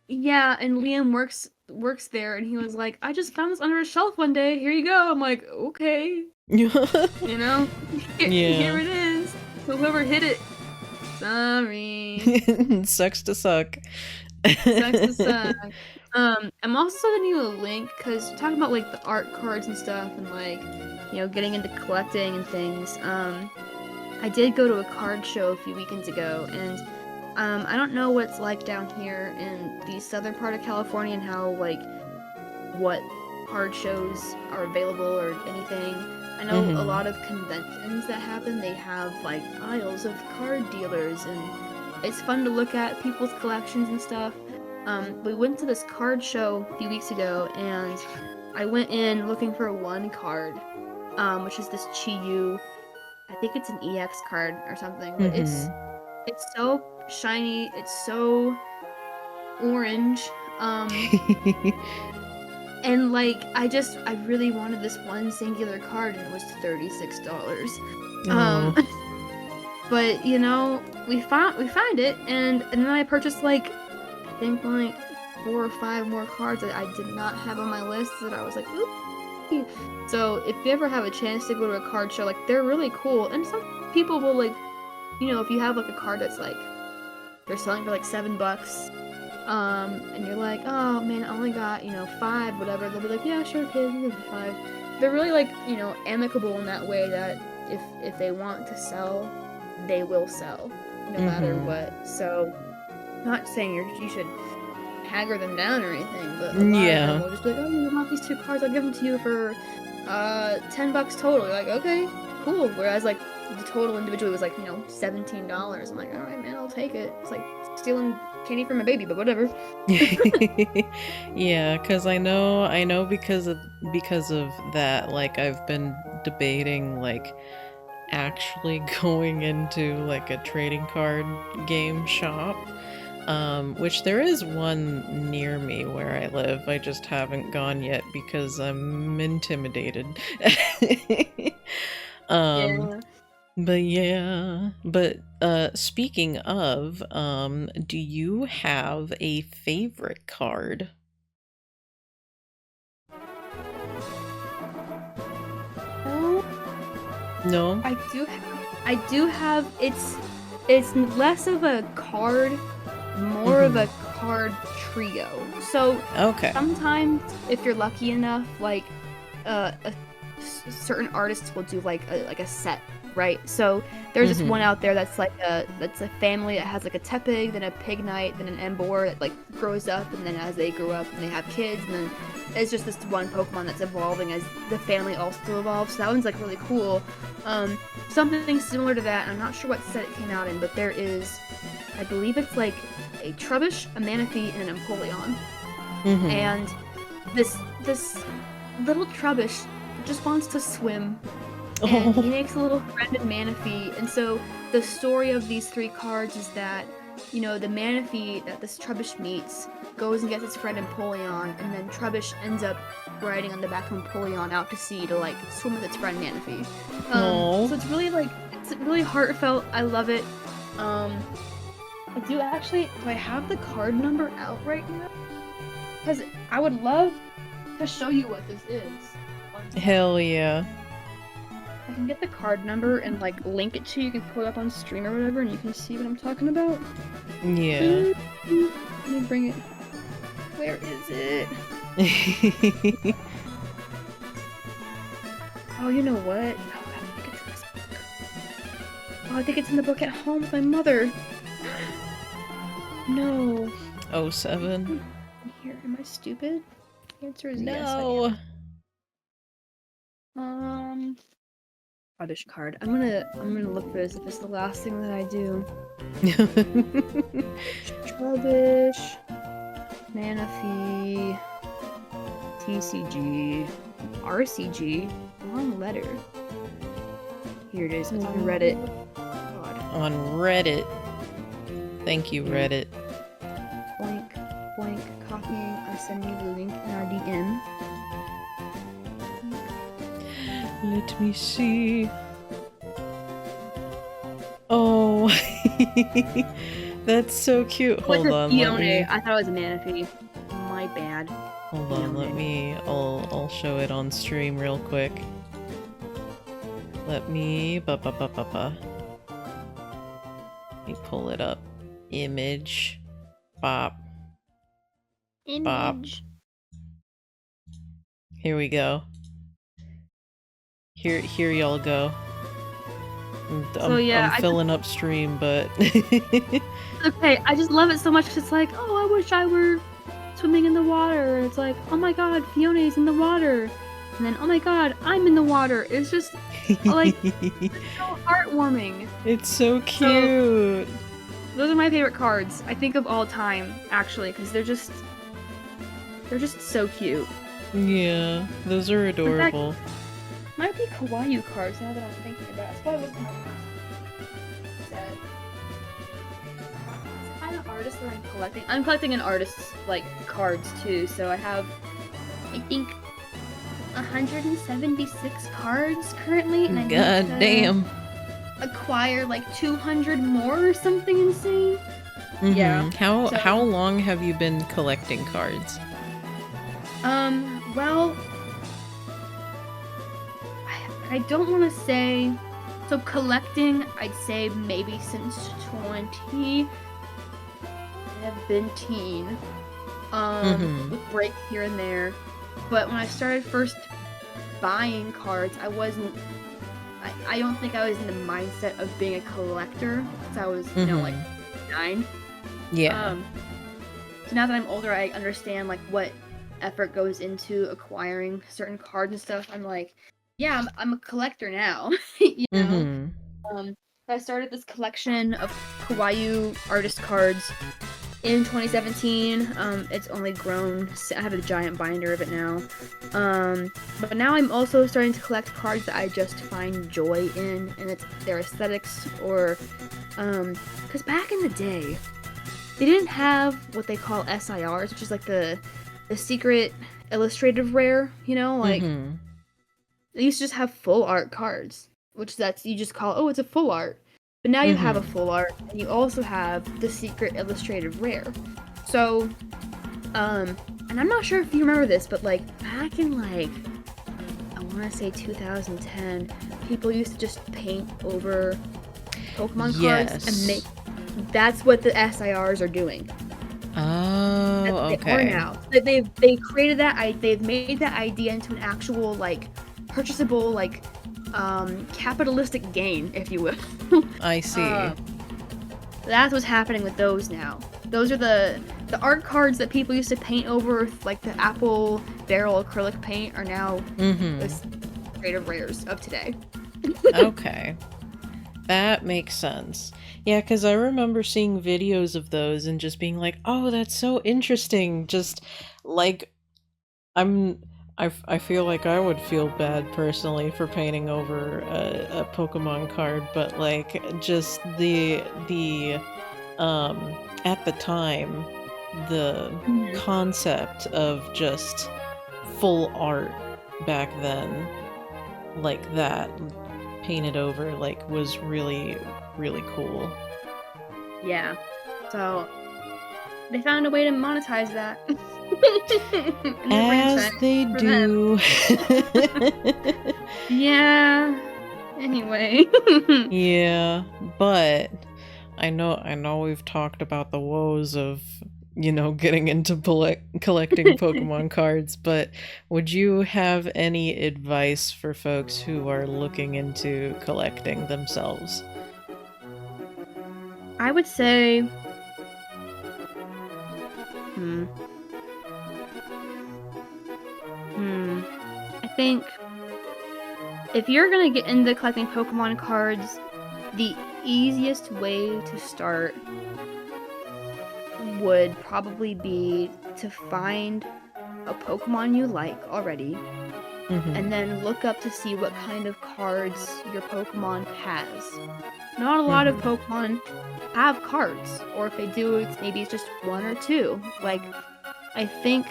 Yeah, and Liam works there, and he was like, I just found this under a shelf one day, here you go. I'm like, okay. You know? Here it is. Whoever hid it. Sorry. Sucks to suck. Sucks to suck. I'm also sending you a link because talking about like the art cards and stuff and like, getting into collecting and things. I did go to a card show a few weekends ago, and I don't know what it's like down here in the southern part of California and how like what card shows are available or anything. I know a lot of conventions that happen, they have like aisles of card dealers, and it's fun to look at people's collections and stuff. We went to this card show a few weeks ago, and I went in looking for one card, which is this Chi-Yu. I think it's an EX card or something, but it's so shiny, it's so orange, and like I really wanted this one singular card, and it was $36. But we found it, and then I purchased like I think like 4 or 5 more cards that I did not have on my list that I was like, ooh. So if you ever have a chance to go to a card show, like they're really cool, and some people will like, if you have like a card that's like they're selling for like $7, and you're like, oh man, I only got 5, whatever. They'll be like, yeah, sure, kid, give me 5. They're really like amicable in that way that if they want to sell, they will sell no matter what. So, not saying you should haggle them down or anything, but a lot of them will just be like, oh, you want these 2 cards? I'll give them to you for $10 total. You're like, okay, cool. Whereas like the total individually was like $17. I'm like, all right, man, I'll take it. It's like stealing candy from a baby, but whatever. Yeah, because I know because of that, like I've been debating like actually going into like a trading card game shop, which there is one near me where I live. I just haven't gone yet because I'm intimidated. Yeah. But speaking of, do you have a favorite card? No? I do have it's less of a card, more of a card trio. So Okay. sometimes if you're lucky enough, like certain artists will do like a set, right? So there's this one out there that's like that's a family that has like a tepig, then a pig knight, then an embor that like grows up, and then as they grow up and they have kids, and then it's just this one Pokemon that's evolving as the family also evolves. So that one's like really cool. Something similar to that, and I'm not sure what set it came out in, but there is, I believe it's like a Trubbish, a Manaphy, and an Empoleon. And this little Trubbish just wants to swim, and he makes a little friend in Manaphy. And so the story of these 3 cards is that the Manaphy that this Trubbish meets goes and gets his friend Empoleon, and then Trubbish ends up riding on the back of Empoleon out to sea to like swim with its friend Manaphy. So it's really heartfelt. I love it. Do I have the card number out right now? Because I would love to show you what this is. Hell yeah. I can get the card number and like link it to you. You can pull it up on stream or whatever, and you can see what I'm talking about. Yeah. Let me bring it. Where is it? Oh, you know what? Oh, I think it's in this book. Oh, I think it's in the book at home with my mother. No. 07. Here, am I stupid? The answer is no. yes. I am. Oddish card. I'm gonna look for this if it's the last thing that I do. Trubbish, Manaphy, TCG, RCG, wrong letter. Here it is. It's on Reddit. God. On Reddit. Thank you, Reddit. Blank, copying. I send you the link in our DM. Let me see. Oh, that's so cute. Hold on, let me. I thought it was a Manaphy. My bad. Hold on, let me. I'll show it on stream real quick. Let me. Let me pull it up. Image. Bop. Bop. Image. Here we go. Here y'all go. I'm filling upstream, but okay, I just love it so much because it's like, oh, I wish I were swimming in the water. It's like, oh my god, Fiona's in the water. And then, oh my god, I'm in the water. It's just, like, it's so heartwarming. It's so cute. So, those are my favorite cards, I think, of all time, actually, because they're just so cute. Yeah, those are adorable. In fact, might be Kawaii cards now that I'm thinking about it. It's probably my set. What kind of artists that I'm collecting? I'm collecting an artist's, like, cards, too, so I have, I think, 176 cards currently, and I God damn. Acquire like 200 more or something insane. Yeah. How long have you been collecting cards? Well, I don't want to say. So collecting, I'd say maybe since 2017. With breaks here and there. But when I started first buying cards, I don't think I was in the mindset of being a collector, because I was, you know, like 9. Yeah. So now that I'm older, I understand, like, what effort goes into acquiring certain cards and stuff. I'm like, yeah, I'm a collector now, you know? I started this collection of Kawaii artist cards in 2017. It's only grown. I have a giant binder of it now. But now I'm also starting to collect cards that I just find joy in, and it's their aesthetics, or because back in the day, they didn't have what they call SIRs, which is like the secret illustrative rare, you know, like they used to just have full art cards, which you just call, oh, it's a full art. But now you have a full art, and you also have the secret illustrative rare. So, and I'm not sure if you remember this, but like back in like, I want to say 2010, people used to just paint over Pokemon cards and make. That's what the SIRs are doing. Oh, okay. They are now. They created that. They've made that idea into an actual like purchasable like. Capitalistic gain, if you will. I see. That's what's happening with those now. Those are the art cards that people used to paint over with, like, the apple barrel acrylic paint, are now the creative rares of today. Okay. That makes sense. Yeah, because I remember seeing videos of those and just being like, oh, that's so interesting. Just, like, I feel like I would feel bad personally for painting over a Pokemon card, but like just the at the time the concept of just full art back then, like that painted over, like, was really, really cool. Yeah. So they found a way to monetize that. As they do. Yeah. Anyway. Yeah, but I know we've talked about the woes of, you know, getting into collecting Pokemon cards, but would you have any advice for folks who are looking into collecting themselves? I would say I think if you're gonna get into collecting Pokemon cards, the easiest way to start would probably be to find a Pokemon you like already, and then look up to see what kind of cards your Pokemon has. Not a lot of Pokemon have cards, or if they do, maybe it's just 1 or 2. Like, I think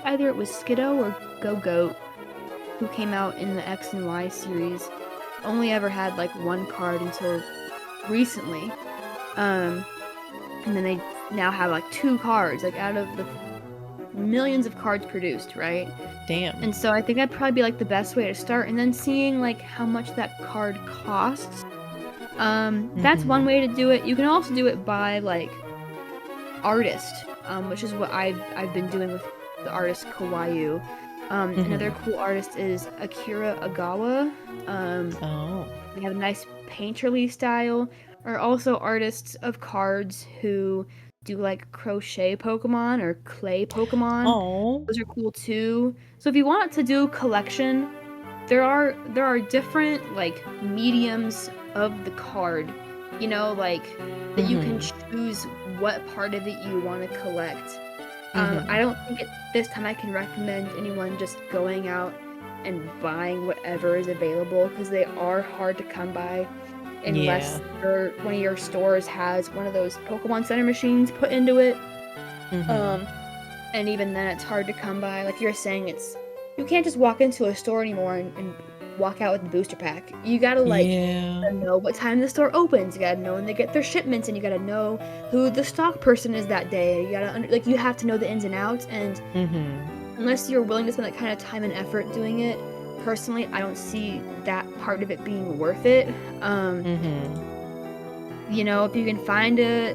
either it was Skiddo or Go-Goat, who came out in the X and Y series, only ever had like 1 card until recently. And then they now have like 2 cards, like out of the millions of cards produced, right? Damn. And so I think that'd probably be like the best way to start, and then seeing like how much that card costs. That's one way to do it. You can also do it by like artist. which is what I've been doing with the artist Kawaii. Another cool artist is Akira Agawa. They have a nice painterly style. Are also artists of cards who do like crochet Pokemon or clay Pokemon. Oh. Those are cool too. So if you want to do collection, there are different like mediums of the card, you know, like that you can choose what part of it you want to collect. I don't think at this time I can recommend anyone just going out and buying whatever is available, because they are hard to come by unless one of your stores has one of those Pokemon Center machines put into it. And even then it's hard to come by. Like you're saying, you can't just walk into a store anymore and walk out with the booster pack. You gotta know what time the store opens. You gotta know when they get their shipments, and you gotta know who the stock person is that day. You gotta you have to know the ins and outs. And unless you're willing to spend that kind of time and effort doing it, personally, I don't see that part of it being worth it. You know, if you can find a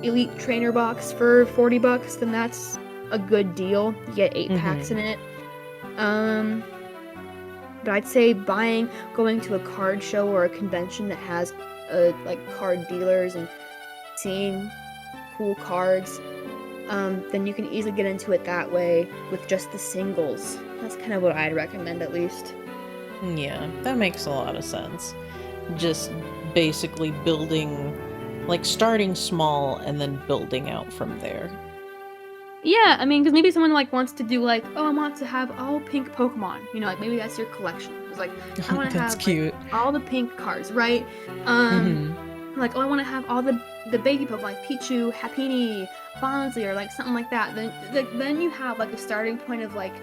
Elite Trainer box for $40, then that's a good deal. You get 8 packs in it. But I'd say going to a card show or a convention that has like card dealers and seeing cool cards, then you can easily get into it that way with just the singles. That's kind of what I'd recommend, at least. Yeah, that makes a lot of sense. Just basically building, like starting small and then building out from there. Yeah, I mean, because maybe someone like wants to do like, oh, I want to have all pink Pokemon. You know, like maybe that's your collection. It's like, I want to have cute. Like, all the pink cards, right? Like, oh, I want to have all the baby Pokemon, like Pichu, Happiny, Fonzie, or like something like that. Then you have like a starting point of like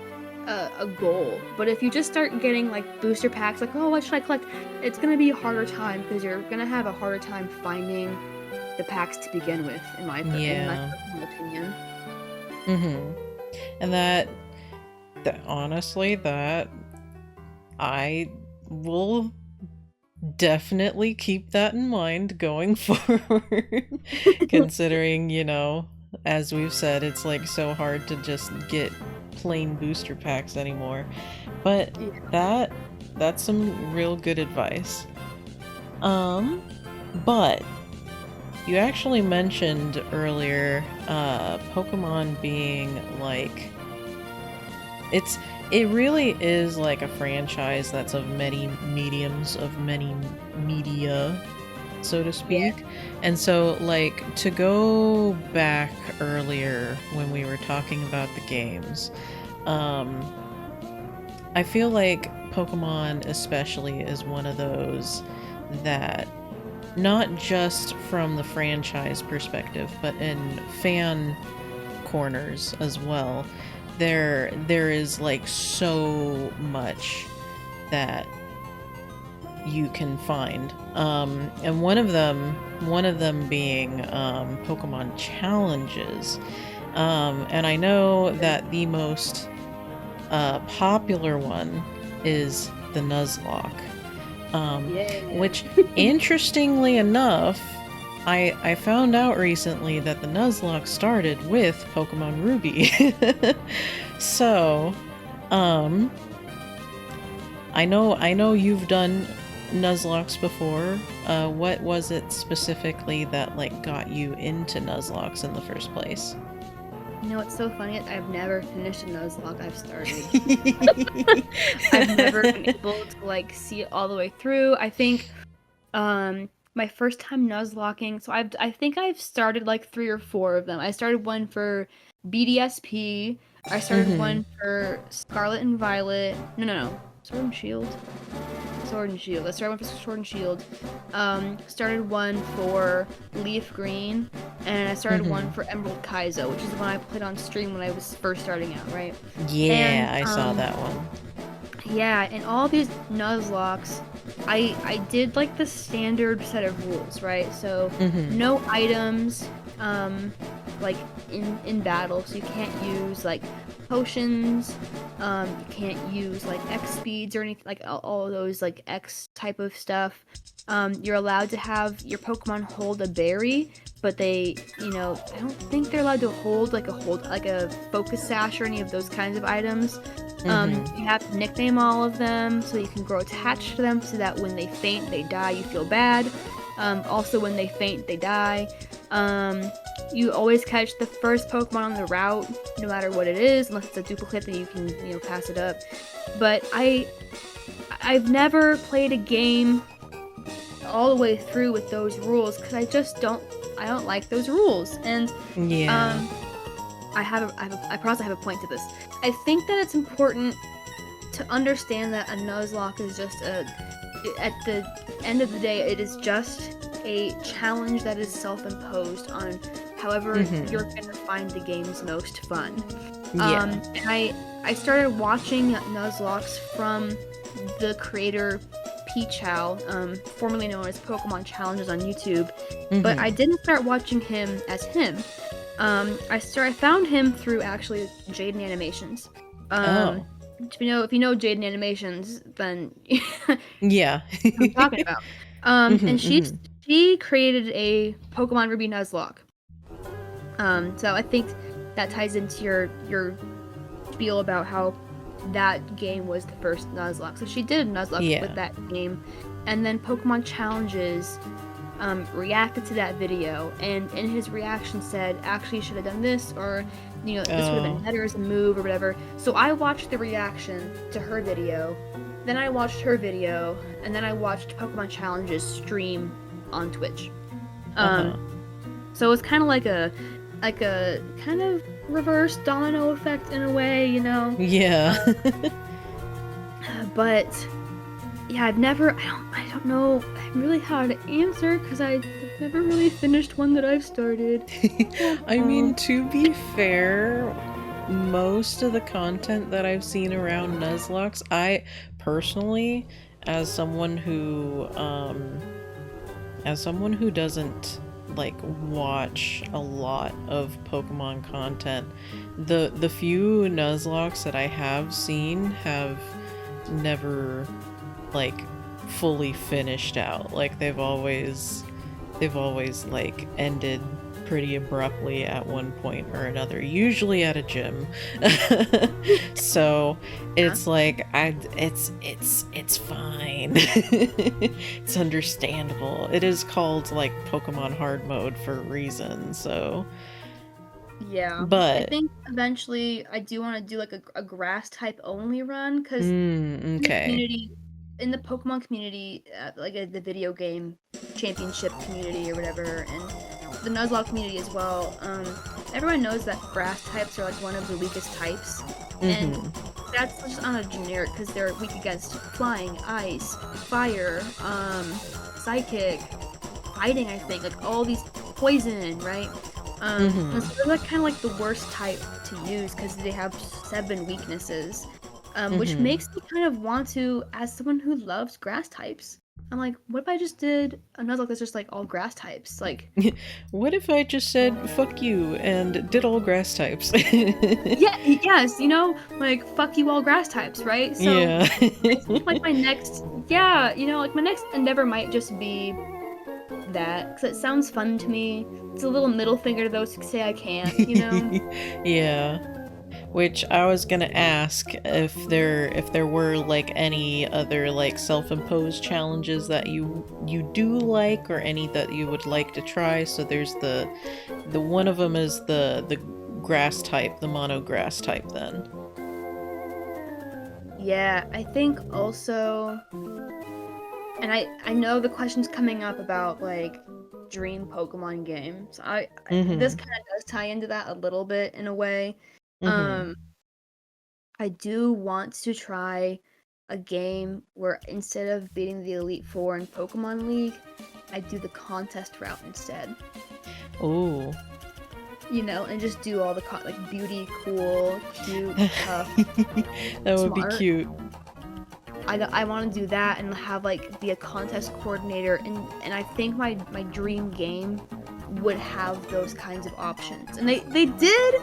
a goal. But if you just start getting like booster packs, like, oh, what should I collect? It's gonna be a harder time, because you're gonna have a harder time finding the packs to begin with, in my personal opinion. And that honestly, that I will definitely keep that in mind going forward, considering, you know, as we've said, it's like so hard to just get plain booster packs anymore. But that's some real good advice. But you actually mentioned earlier Pokemon being like, it really is like a franchise that's of many mediums, of many media, so to speak. And so like, to go back earlier when we were talking about the games, I feel like Pokemon especially is one of those that, not just from the franchise perspective, but in fan corners as well, there is like so much that you can find, and one of them being Pokemon challenges, and I know that the most popular one is the Nuzlocke. Which, interestingly enough, I found out recently that the Nuzlocke started with Pokemon Ruby. So, I know you've done Nuzlocks before. What was it specifically that like got you into Nuzlocks in the first place? You know, it's so funny. I've never finished a Nuzlocke I've started. I've never been able to like see it all the way through. I think my first time Nuzlocking, so I think I've started like 3 or 4 of them. I started one for BDSP. I started one for Scarlet and Violet. No. Sword and Shield. I started one for Sword and Shield. Started one for Leaf Green, and I started one for Emerald Kaizo, which is the one I played on stream when I was first starting out, right? Yeah, and, I saw that one. Yeah, and all these Nuzlocks, I did like the standard set of rules, right? So no items, like in battle, so you can't use like potions, you can't use like X speeds or anything, like all of those like X type of stuff. You're allowed to have your Pokemon hold a berry, but they, I don't think they're allowed to hold like a focus sash or any of those kinds of items. You have to nickname all of them so you can grow attached to them, so that when they faint, they die, you feel bad. Also, when they faint, they die. You always catch the first Pokemon on the route, no matter what it is, unless it's a duplicate that you can, pass it up. But I've never played a game all the way through with those rules, because I don't like those rules. And I probably have a point to this. I think that it's important to understand that a Nuzlocke is just at the end of the day, it is just a challenge that is self-imposed on however you're gonna find the game's most fun. And I started watching Nuzlocks from the creator P-Chow, formerly known as Pokemon Challenges on YouTube, but I didn't start watching him as him. I found him through actually Jaden Animations. If you know Jaden Animations, then yeah, I'm talking about. And she created a Pokemon Ruby Nuzlocke. So I think that ties into your spiel about how that game was the first Nuzlocke. So she did a Nuzlocke with that game, and then Pokemon Challenges reacted to that video, and in his reaction said, actually you should have done this, or this would have been better as a move, or whatever. So I watched the reaction to her video, then I watched her video, and then I watched Pokemon Challenges stream on Twitch. So it was kind of like a kind of reverse domino effect in a way, Yeah. But yeah, I don't know really how to answer, because I've never really finished one that I've started. I mean, to be fair, most of the content that I've seen around Nuzlocks, I personally, as someone who doesn't like watch a lot of Pokemon content, the few Nuzlocks that I have seen have never like fully finished out. Like they've always like ended pretty abruptly at one point or another, usually at a gym. So it's like it's fine. It's understandable. It is called like Pokemon hard mode for a reason, so yeah. But I think eventually I do want to do like a grass type only run, because in the Pokemon community, like the video game championship community or whatever, and the Nuzlocke community as well, everyone knows that grass types are like one of the weakest types, and that's just on a generic, because they're weak against flying, ice, fire, psychic, fighting, I think, like all these, poison, right? And so they're like kind of like the worst type to use, because they have 7 weaknesses. Which makes me kind of want to, as someone who loves grass types, I'm like, what if I just did a Nuzlocke that's just like all grass types? Like, what if I just said fuck you and did all grass types? yes, like fuck you all grass types, right? So yeah. I think like my next endeavor might just be that, because it sounds fun to me. It's a little middle finger to those who say I can't, Yeah. Which I was gonna ask if there were like any other like self-imposed challenges that you do like, or any that you would like to try. So there's the one of them is the grass type, the mono grass type then. Yeah, I think also, and I know the question's coming up about like dream Pokemon games. This kind of does tie into that a little bit in a way. I do want to try a game where instead of beating the Elite Four in Pokemon League, I do the contest route instead. Ooh. And just do all the like beauty, cool, cute, tough. That would be cute. I want to do that and have like be a contest coordinator, and I think my dream game would have those kinds of options. And they did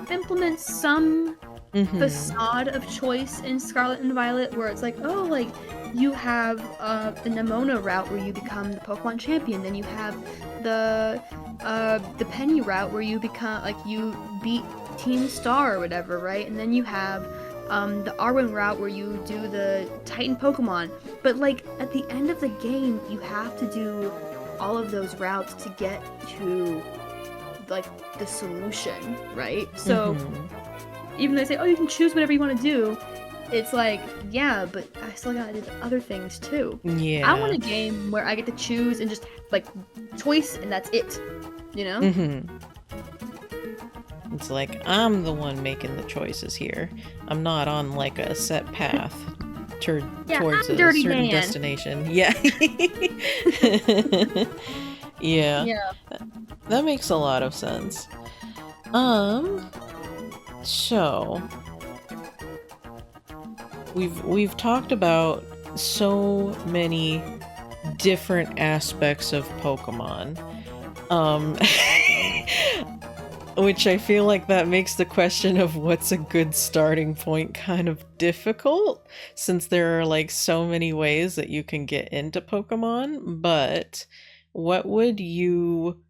implement some facade of choice in Scarlet and Violet, where it's like, oh, like, you have the Nemona route where you become the Pokemon champion, then you have the Penny route where you become, like, you beat Team Star or whatever, right? And then you have the Arwen route where you do the Titan Pokemon. But, like, at the end of the game, you have to do all of those routes to get to, like, the solution, right? So even though they say, oh, you can choose whatever you want to do, it's like, yeah, but I still gotta do the other things too. Yeah. I want a game where I get to choose and just, like, choice and that's it, you know? It's like, I'm the one making the choices here. I'm not on, like, a set path towards a certain destination. Yeah. Yeah. That makes a lot of sense. So we've talked about so many different aspects of Pokemon. Which I feel like that makes the question of what's a good starting point kind of difficult, since there are, like, so many ways that you can get into Pokemon. But what would you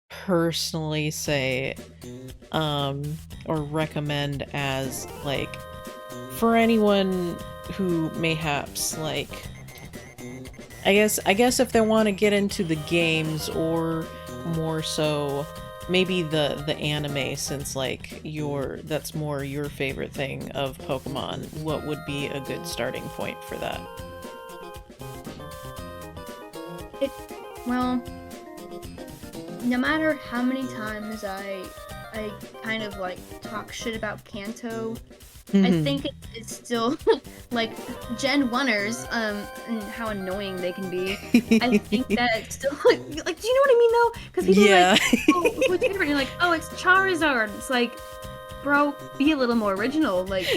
personally say or recommend as, like, for anyone who mayhaps, like, I guess if they want to get into the games, or more so maybe the anime, since, like, that's more your favorite thing of Pokemon, what would be a good starting point for that? Well, no matter how many times I kind of, like, talk shit about Kanto, I think it's still, like, Gen 1ers, and how annoying they can be. I think that it's still, like, do you know what I mean, though? Because people are like, oh, what's your favorite? You're like, oh, it's Charizard. It's like, bro, be a little more original. Like,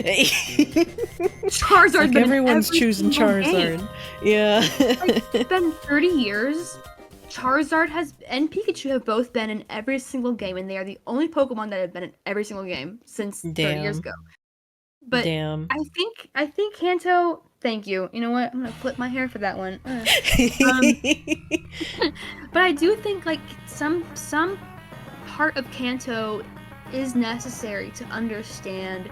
Charizard's like been everyone's choosing Charizard. Game. Yeah. Like, it's been 30 years. Charizard and Pikachu have both been in every single game, and they are the only Pokemon that have been in every single game since 30 years ago. But I think Kanto, thank you. You know what? I'm gonna flip my hair for that one. But I do think, like, some part of Kanto is necessary to understand,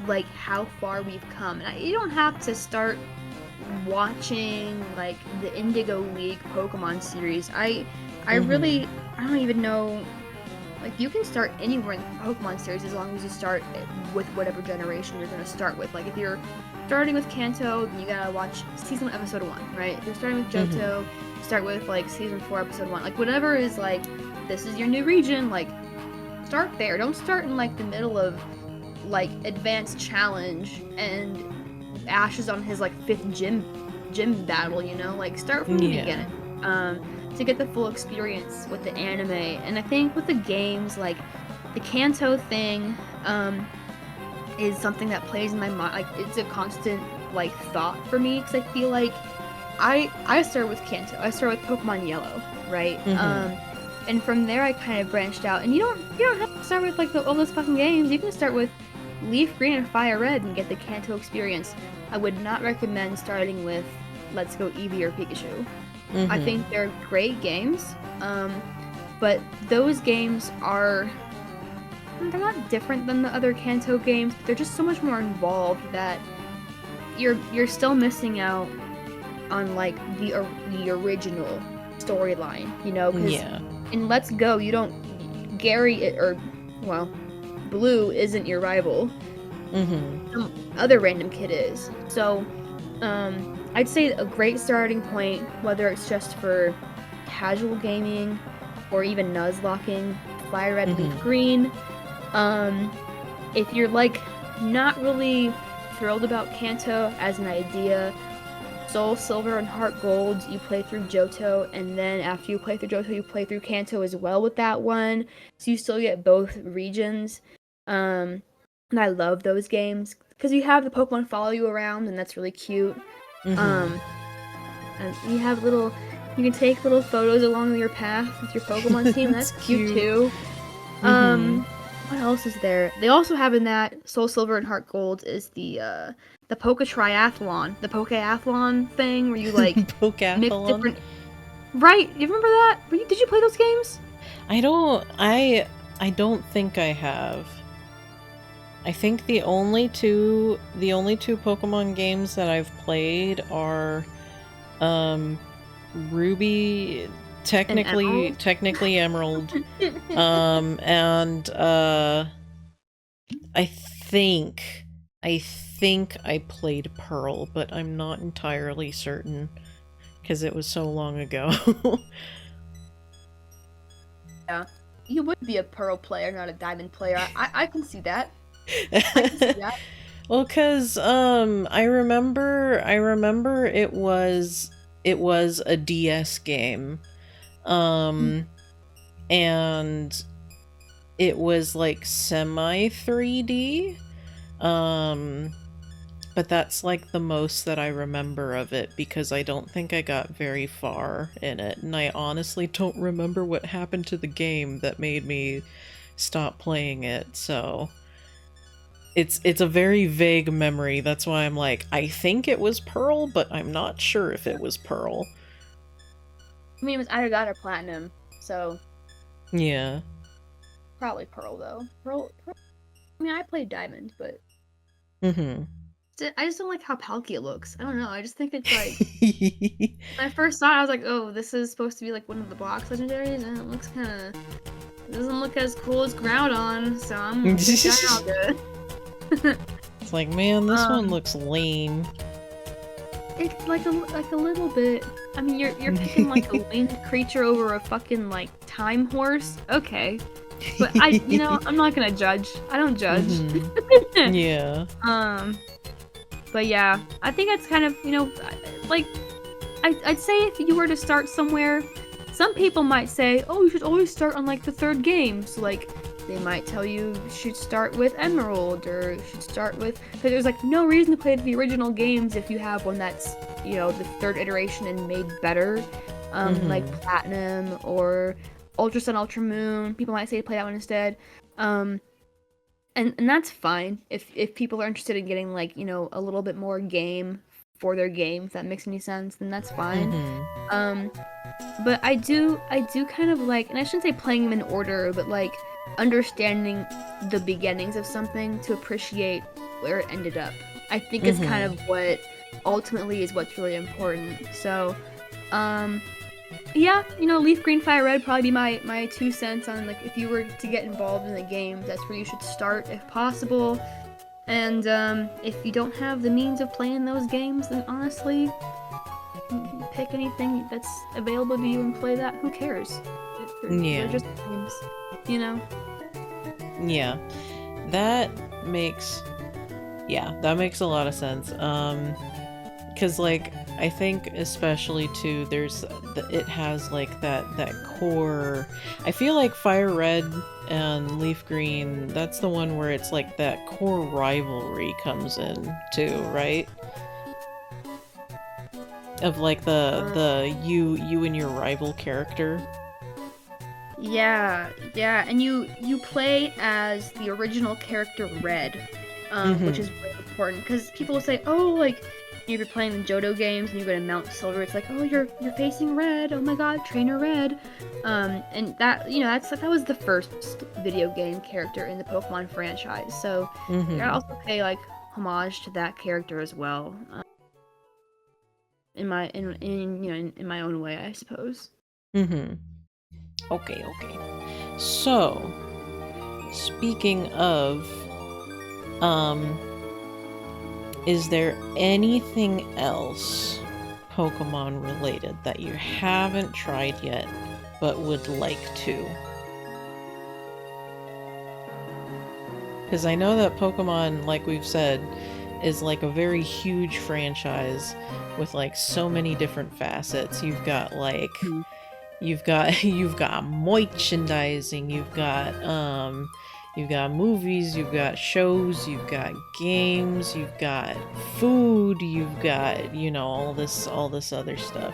like, how far we've come. And you don't have to start watching, like, the Indigo League Pokemon series. I really, I don't even know. Like, you can start anywhere in the Pokemon series as long as you start with whatever generation you're going to start with. Like, if you're starting with Kanto, then you gotta watch Season 1, Episode 1, right? If you're starting with Johto, start with, like, Season 4, Episode 1. Like, whatever is, like, this is your new region, like, start there. Don't start in, like, the middle of, like, Advanced Challenge and Ash is on his, like, 5th gym battle, you know? Like, start from the beginning. To get the full experience with the anime. And I think with the games, like, the Kanto thing is something that plays in my mind. Like, it's a constant, like, thought for me, because I feel like I started with Kanto. I started with Pokemon Yellow, right? And from there I kind of branched out. And you don't have to start with, like, all those fucking games. You can start with Leaf Green and Fire Red and get the Kanto experience. I would not recommend starting with Let's Go Eevee or Pikachu. I think they're great games, but those games they're not different than the other Kanto games, but they're just so much more involved that you're still missing out on, like, the original storyline, you know? Because in Let's Go, you don't, Blue isn't your rival. Some other random kid is. So, I'd say a great starting point, whether it's just for casual gaming or even Nuzlocking, Fire Red, Leaf Green. If you're, like, not really thrilled about Kanto as an idea, Soul Silver and Heart Gold, you play through Johto, and then after you play through Johto, you play through Kanto as well with that one, so you still get both regions. And I love those games, because you have the Pokemon follow you around, and that's really cute. And you have little You can take little photos along your path with your Pokemon team. That's cute too. What else is there? They also have in that Soul Silver and Heart Gold is the Poke Triathlon, the Pokeathlon thing where you like mix different. Right, you remember that? Did you play those games? I don't think I have. I think the only two Pokemon games that I've played are Ruby, technically Emerald, and I think I played Pearl, but I'm not entirely certain because it was so long ago. Yeah, you would be a Pearl player, not a Diamond player. I can see that. I can see that. Well, cause I remember it was a DS game, and it was like semi 3D, but that's like the most that I remember of it because I don't think I got very far in it, and I honestly don't remember what happened to the game that made me stop playing it. So. It's a very vague memory. That's why I'm like, I think it was Pearl, but I'm not sure if it was Pearl. I mean, it was either that or Platinum, so... Yeah. Probably Pearl, though. Pearl... I mean, I played Diamond, but... Mm-hmm. I just don't like how palky it looks. I don't know, I just think it's like... When I first saw it, I was like, oh, this is supposed to be like one of the box legendaries, and it looks kinda... It doesn't look as cool as Groudon, so I'm gonna check that out good. It's like, man, this one looks lame. It's like a little bit. I mean, you're picking like a winged creature over a fucking like time horse. Okay, but I'm not gonna judge. I don't judge. Mm-hmm. Yeah. But yeah, I think that's kind of like I'd say if you were to start somewhere, some people might say, oh, you should always start on like the third game. So like. They might tell you should start with Emerald or you should start with... Because there's like no reason to play the original games if you have one that's, the third iteration and made better. Like Platinum or Ultra Sun, Ultra Moon. People might say to play that one instead. And that's fine if people are interested in getting like, a little bit more game for their game, if that makes any sense, then that's fine. But I do kind of like, and I shouldn't say playing them in order, but like understanding the beginnings of something to appreciate where it ended up. I think is kind of what ultimately is what's really important. So, yeah, Leaf Green Fire Red would probably be my 2 cents on like if you were to get involved in the game, that's where you should start if possible. And if you don't have the means of playing those games, then honestly, pick anything that's available to you and play that. Who cares? They're just games, Yeah, that makes a lot of sense. Because like I think especially too, it has like that core. I feel like Fire Red and Leaf Green, that's the one where it's like that core rivalry comes in too, right? Of like the you and your rival character. Yeah, and you play as the original character Red, which is really important because people will say, oh, like if you're playing the Johto games and you go to Mount Silver, it's like, oh, you're facing Red. Oh my God, Trainer Red. And that that was the first video game character in the Pokemon franchise. So you gotta also pay like homage to that character as well. In my own way, I suppose. Okay. So, speaking of, is there anything else Pokemon related that you haven't tried yet but would like to? Because I know that Pokemon, like we've said, is like a very huge franchise with like so many different facets. You've got like you've got merchandising, you've got movies, you've got shows, you've got games, you've got food, you've got all this other stuff.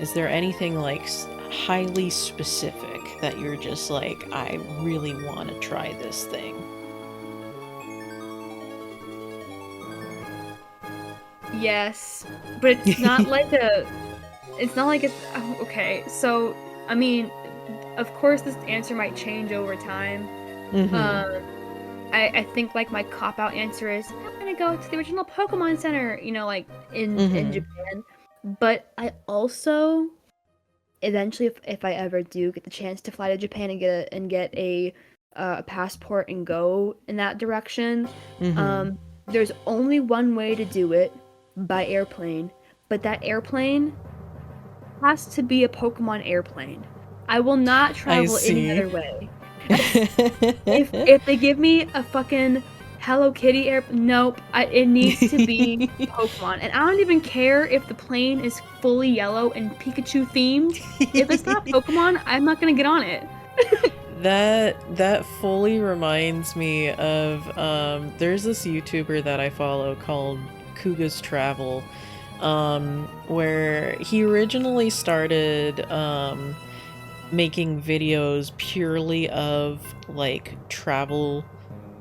Is there anything like highly specific that you're just like, I really want to try this thing? Yes, but it's not like a. It's not like it's okay. So I mean, of course, this answer might change over time. I think like my cop-out answer is I'm gonna go to the original Pokemon Center, you know, like in Japan. But I also eventually, if I ever do get the chance to fly to Japan and get a passport and go in that direction, there's only one way to do it, by airplane. But that airplane has to be a Pokemon airplane. I will not travel any other way. If they give me a fucking Hello Kitty nope, it needs to be Pokemon. And I don't even care if the plane is fully yellow and Pikachu themed. If it's not Pokemon, I'm not gonna get on it. That fully reminds me of there's this YouTuber that I follow called Kuga's Travel, where he originally started making videos purely of like travel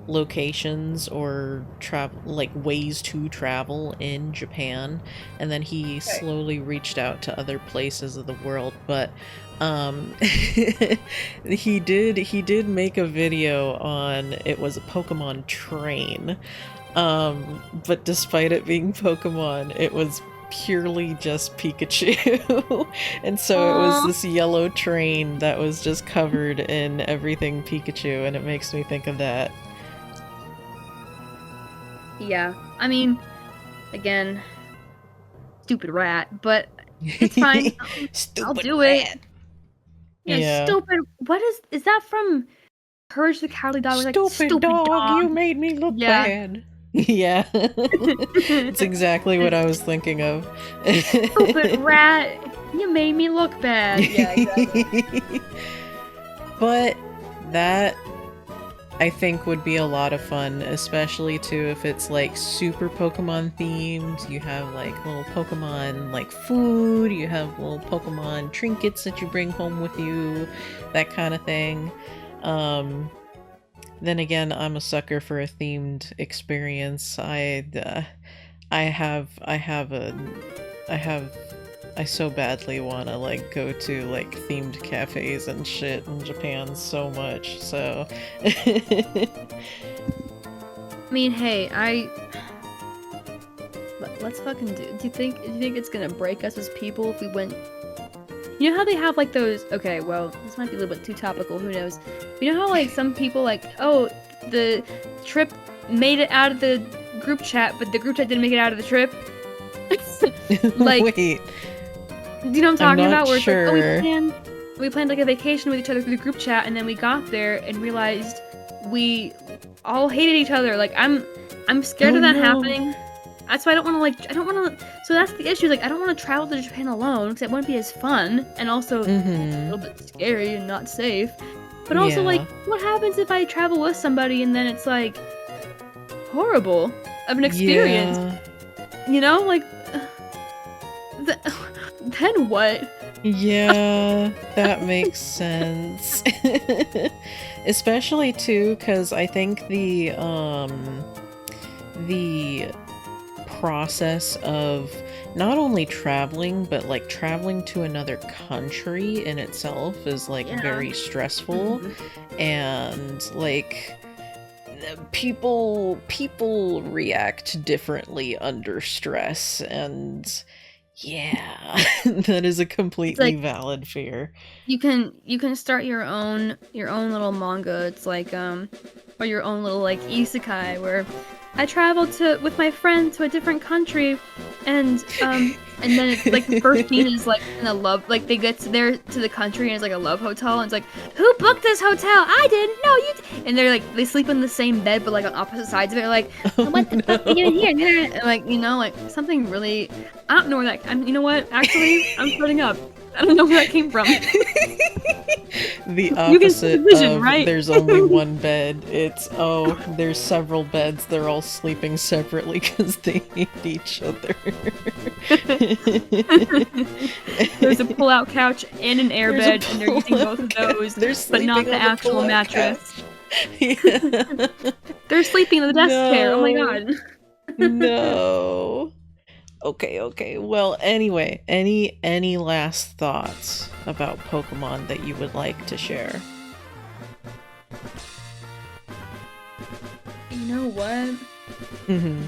locations or like ways to travel in Japan, and then he slowly reached out to other places of the world. But he did make a video on, it was a Pokemon train, but despite it being Pokemon, it was purely just Pikachu. And so it was this yellow train that was just covered in everything Pikachu, and it makes me think of that. Yeah, I mean, again, stupid rat, but it's fine. I'll do it. Yeah, stupid. What is that from Courage the Cowardly Dog? Stupid dog, you made me look bad. Yeah. It's exactly what I was thinking of. Stupid rat, you made me look bad. Yeah, exactly. But that, I think, would be a lot of fun, especially too if it's like super Pokemon themed. You have like little Pokemon like food, you have little Pokemon trinkets that you bring home with you, that kind of thing. Then again, I'm a sucker for a themed experience. I so badly want to like go to like themed cafes and shit in Japan so much. So I mean, hey, let's fucking do you think it's gonna break us as people if we went? You know how they have like those, okay, well, this might be a little bit too topical, who knows. You know how like some people like, oh, the trip made it out of the group chat, but the group chat didn't make it out of the trip? Like, wait. Do you know what I'm talking about? Where it's like, oh, we planned like a vacation with each other through the group chat, and then we got there and realized we all hated each other. Like, I'm scared of that happening. That's why I don't want to, so that's the issue, like, I don't want to travel to Japan alone, because it wouldn't be as fun, and also a little bit scary and not safe. But also, like, what happens if I travel with somebody and then it's, like, horrible of an experience? Yeah. You know, like, then what? Yeah, that makes sense. Especially, too, because I think the process of not only traveling, but like traveling to another country in itself is like very stressful. And like people react differently under stress, and yeah, that is a completely valid fear. You can start your own little manga. It's like or your own little like isekai where I traveled with my friend to a different country, and then it's like the first scene is like in a love, like they get to the country and it's like a love hotel, and it's like, who booked this hotel? I didn't. No, you did. And they're like, they sleep in the same bed but like on opposite sides of it. They're like, what the fuck are you doing here? And like, you know, like something really, I don't know where that. You know what? Actually, I'm splitting up. I don't know where that came from. The opposite of right? There's only one bed. It's, oh, there's several beds. They're all sleeping separately because they hate each other. There's a pull-out couch and an airbed, and they're using both of those, but not the actual mattress. Yeah. They're sleeping in the desk chair. Oh my god. No. Okay. Well, anyway, any last thoughts about Pokemon that you would like to share? You know what? Mm-hmm.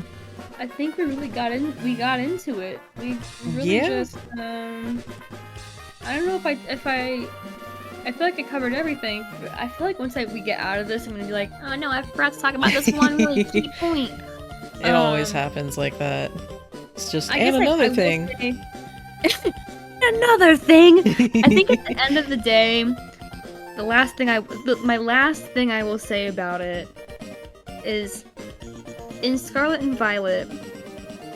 I think we really got into it. We really just I don't know if I feel like I covered everything. But I feel like once we get out of this, I'm gonna be like, oh no, I forgot to talk about this one really key point. It always happens like that. It's just Another thing. Another thing. I think at the end of the day, my last thing I will say about it is, in Scarlet and Violet,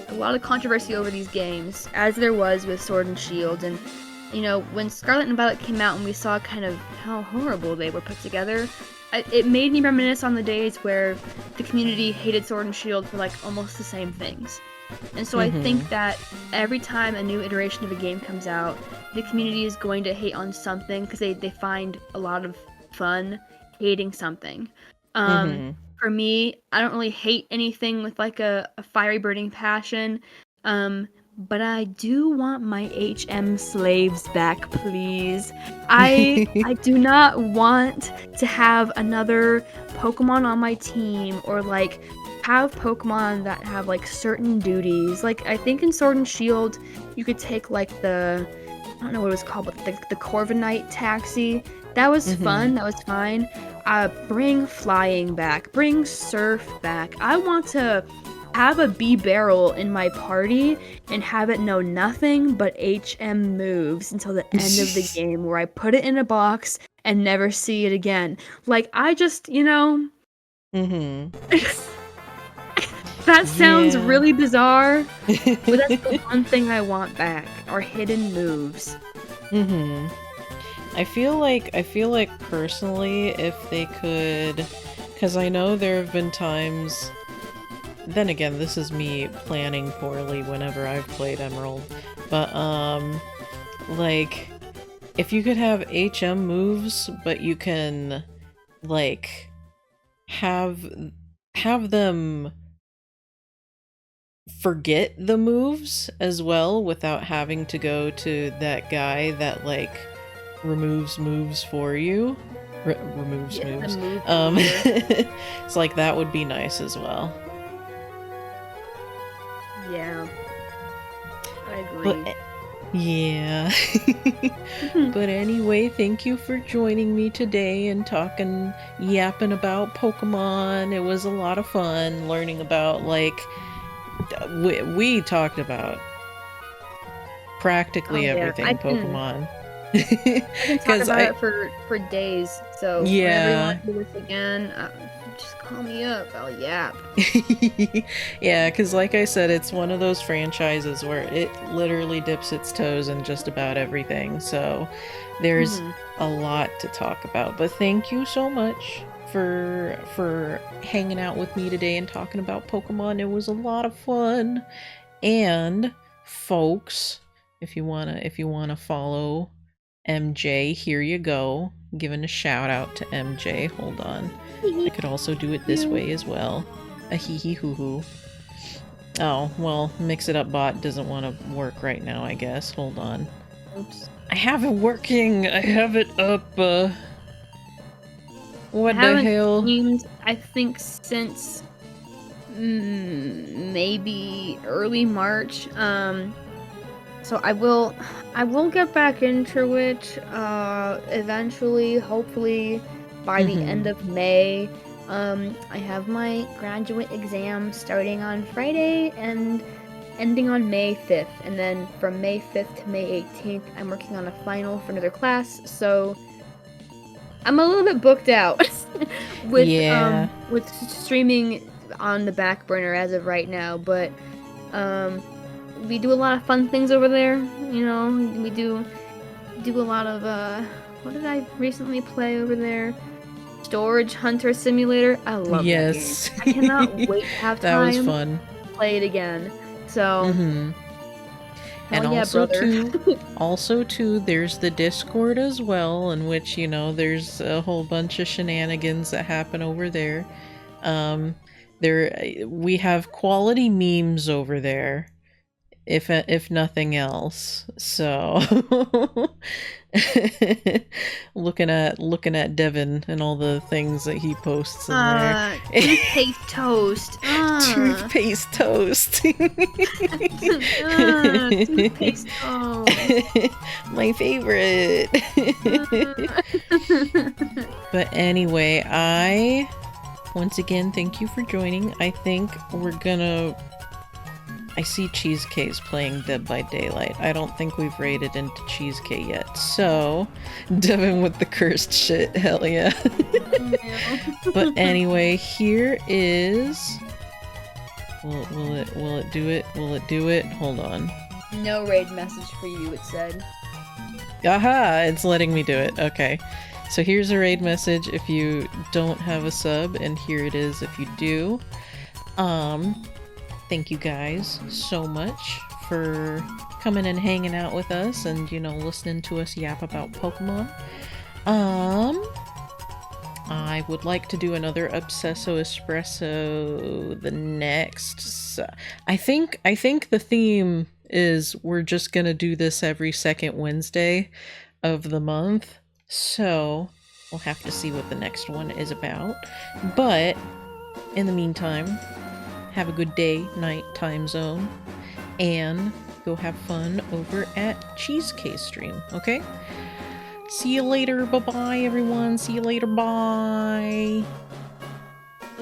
a lot of controversy over these games, as there was with Sword and Shield, and you know, when Scarlet and Violet came out and we saw kind of how horrible they were put together, it made me reminisce on the days where the community hated Sword and Shield for like almost the same things. And so I think that every time a new iteration of a game comes out, the community is going to hate on something because they find a lot of fun hating something. For me, I don't really hate anything with like a fiery burning passion, but I do want my HM slaves back, please. I do not want to have another Pokemon on my team, or like have Pokemon that have like certain duties. Like I think in Sword and Shield, you could take like I don't know what it was called, but the Corviknight taxi. That was fun. That was fine. Bring flying back. Bring surf back. I want to have a B-Barrel in my party and have it know nothing but HM moves until the end of the game, where I put it in a box and never see it again. Like, I just, you know... That sounds really bizarre, but that's the one thing I want back, are hidden moves. I feel like personally, if they could, because I know there have been times, then again, this is me planning poorly whenever I've played Emerald, but like, if you could have HM moves, but you can like have them forget the moves as well without having to go to that guy that like removes moves for you. Removes moves. It's like that would be nice as well. Yeah. I agree. But, yeah. But anyway, thank you for joining me today and yapping about Pokemon. It was a lot of fun learning about, like, we talked about practically everything Pokemon. I can talk about it for days, so whenever you want to do this again, just call me up, I'll yap. Yeah, because like I said, it's one of those franchises where it literally dips its toes in just about everything, so there's a lot to talk about. But thank you so much for hanging out with me today and talking about Pokemon. It was a lot of fun. And folks, if you wanna follow MJ, here you go. Giving a shout out to MJ. Hold on. I could also do it this way as well. A hee hee hoo hoo. Oh, well, Mix It Up bot doesn't want to work right now, I guess. Hold on. Oops. I have it working! I have it up, what the hell? I think since maybe early March. So I will get back into it eventually, hopefully by the end of May. I have my graduate exam starting on Friday and ending on May 5th, and then from May 5th to May 18th I'm working on a final for another class, so I'm a little bit booked out with streaming on the back burner as of right now, but we do a lot of fun things over there, you know. We do a lot of what did I recently play over there? Storage Hunter Simulator. I love that game. I cannot wait to have time that was fun. to play it again. So And Hell yeah, brother. also too, there's the Discord as well, in which, you know, there's a whole bunch of shenanigans that happen over there. We have quality memes over there, if nothing else. So looking at Devin and all the things that he posts in there. Toothpaste toast. Toothpaste toast. Toothpaste toast. My favorite. But anyway, once again, thank you for joining. I think I see Cheesecake playing Dead by Daylight. I don't think we've raided into Cheesecake yet. So, Devin with the cursed shit. Hell yeah. But anyway, here is... Will it do it? Will it do it? Hold on. No raid message for you, it said. Aha! It's letting me do it. Okay. So here's a raid message if you don't have a sub, and here it is if you do. Thank you guys so much for coming and hanging out with us and, you know, listening to us yap about Pokemon. I would like to do another Obsesso Espresso the next... I think the theme is we're just gonna do this every second Wednesday of the month. So, we'll have to see what the next one is about. But, in the meantime, have a good day, night, time zone, and go have fun over at Cheesecake stream, okay? See you later, bye-bye, everyone. See you later, bye!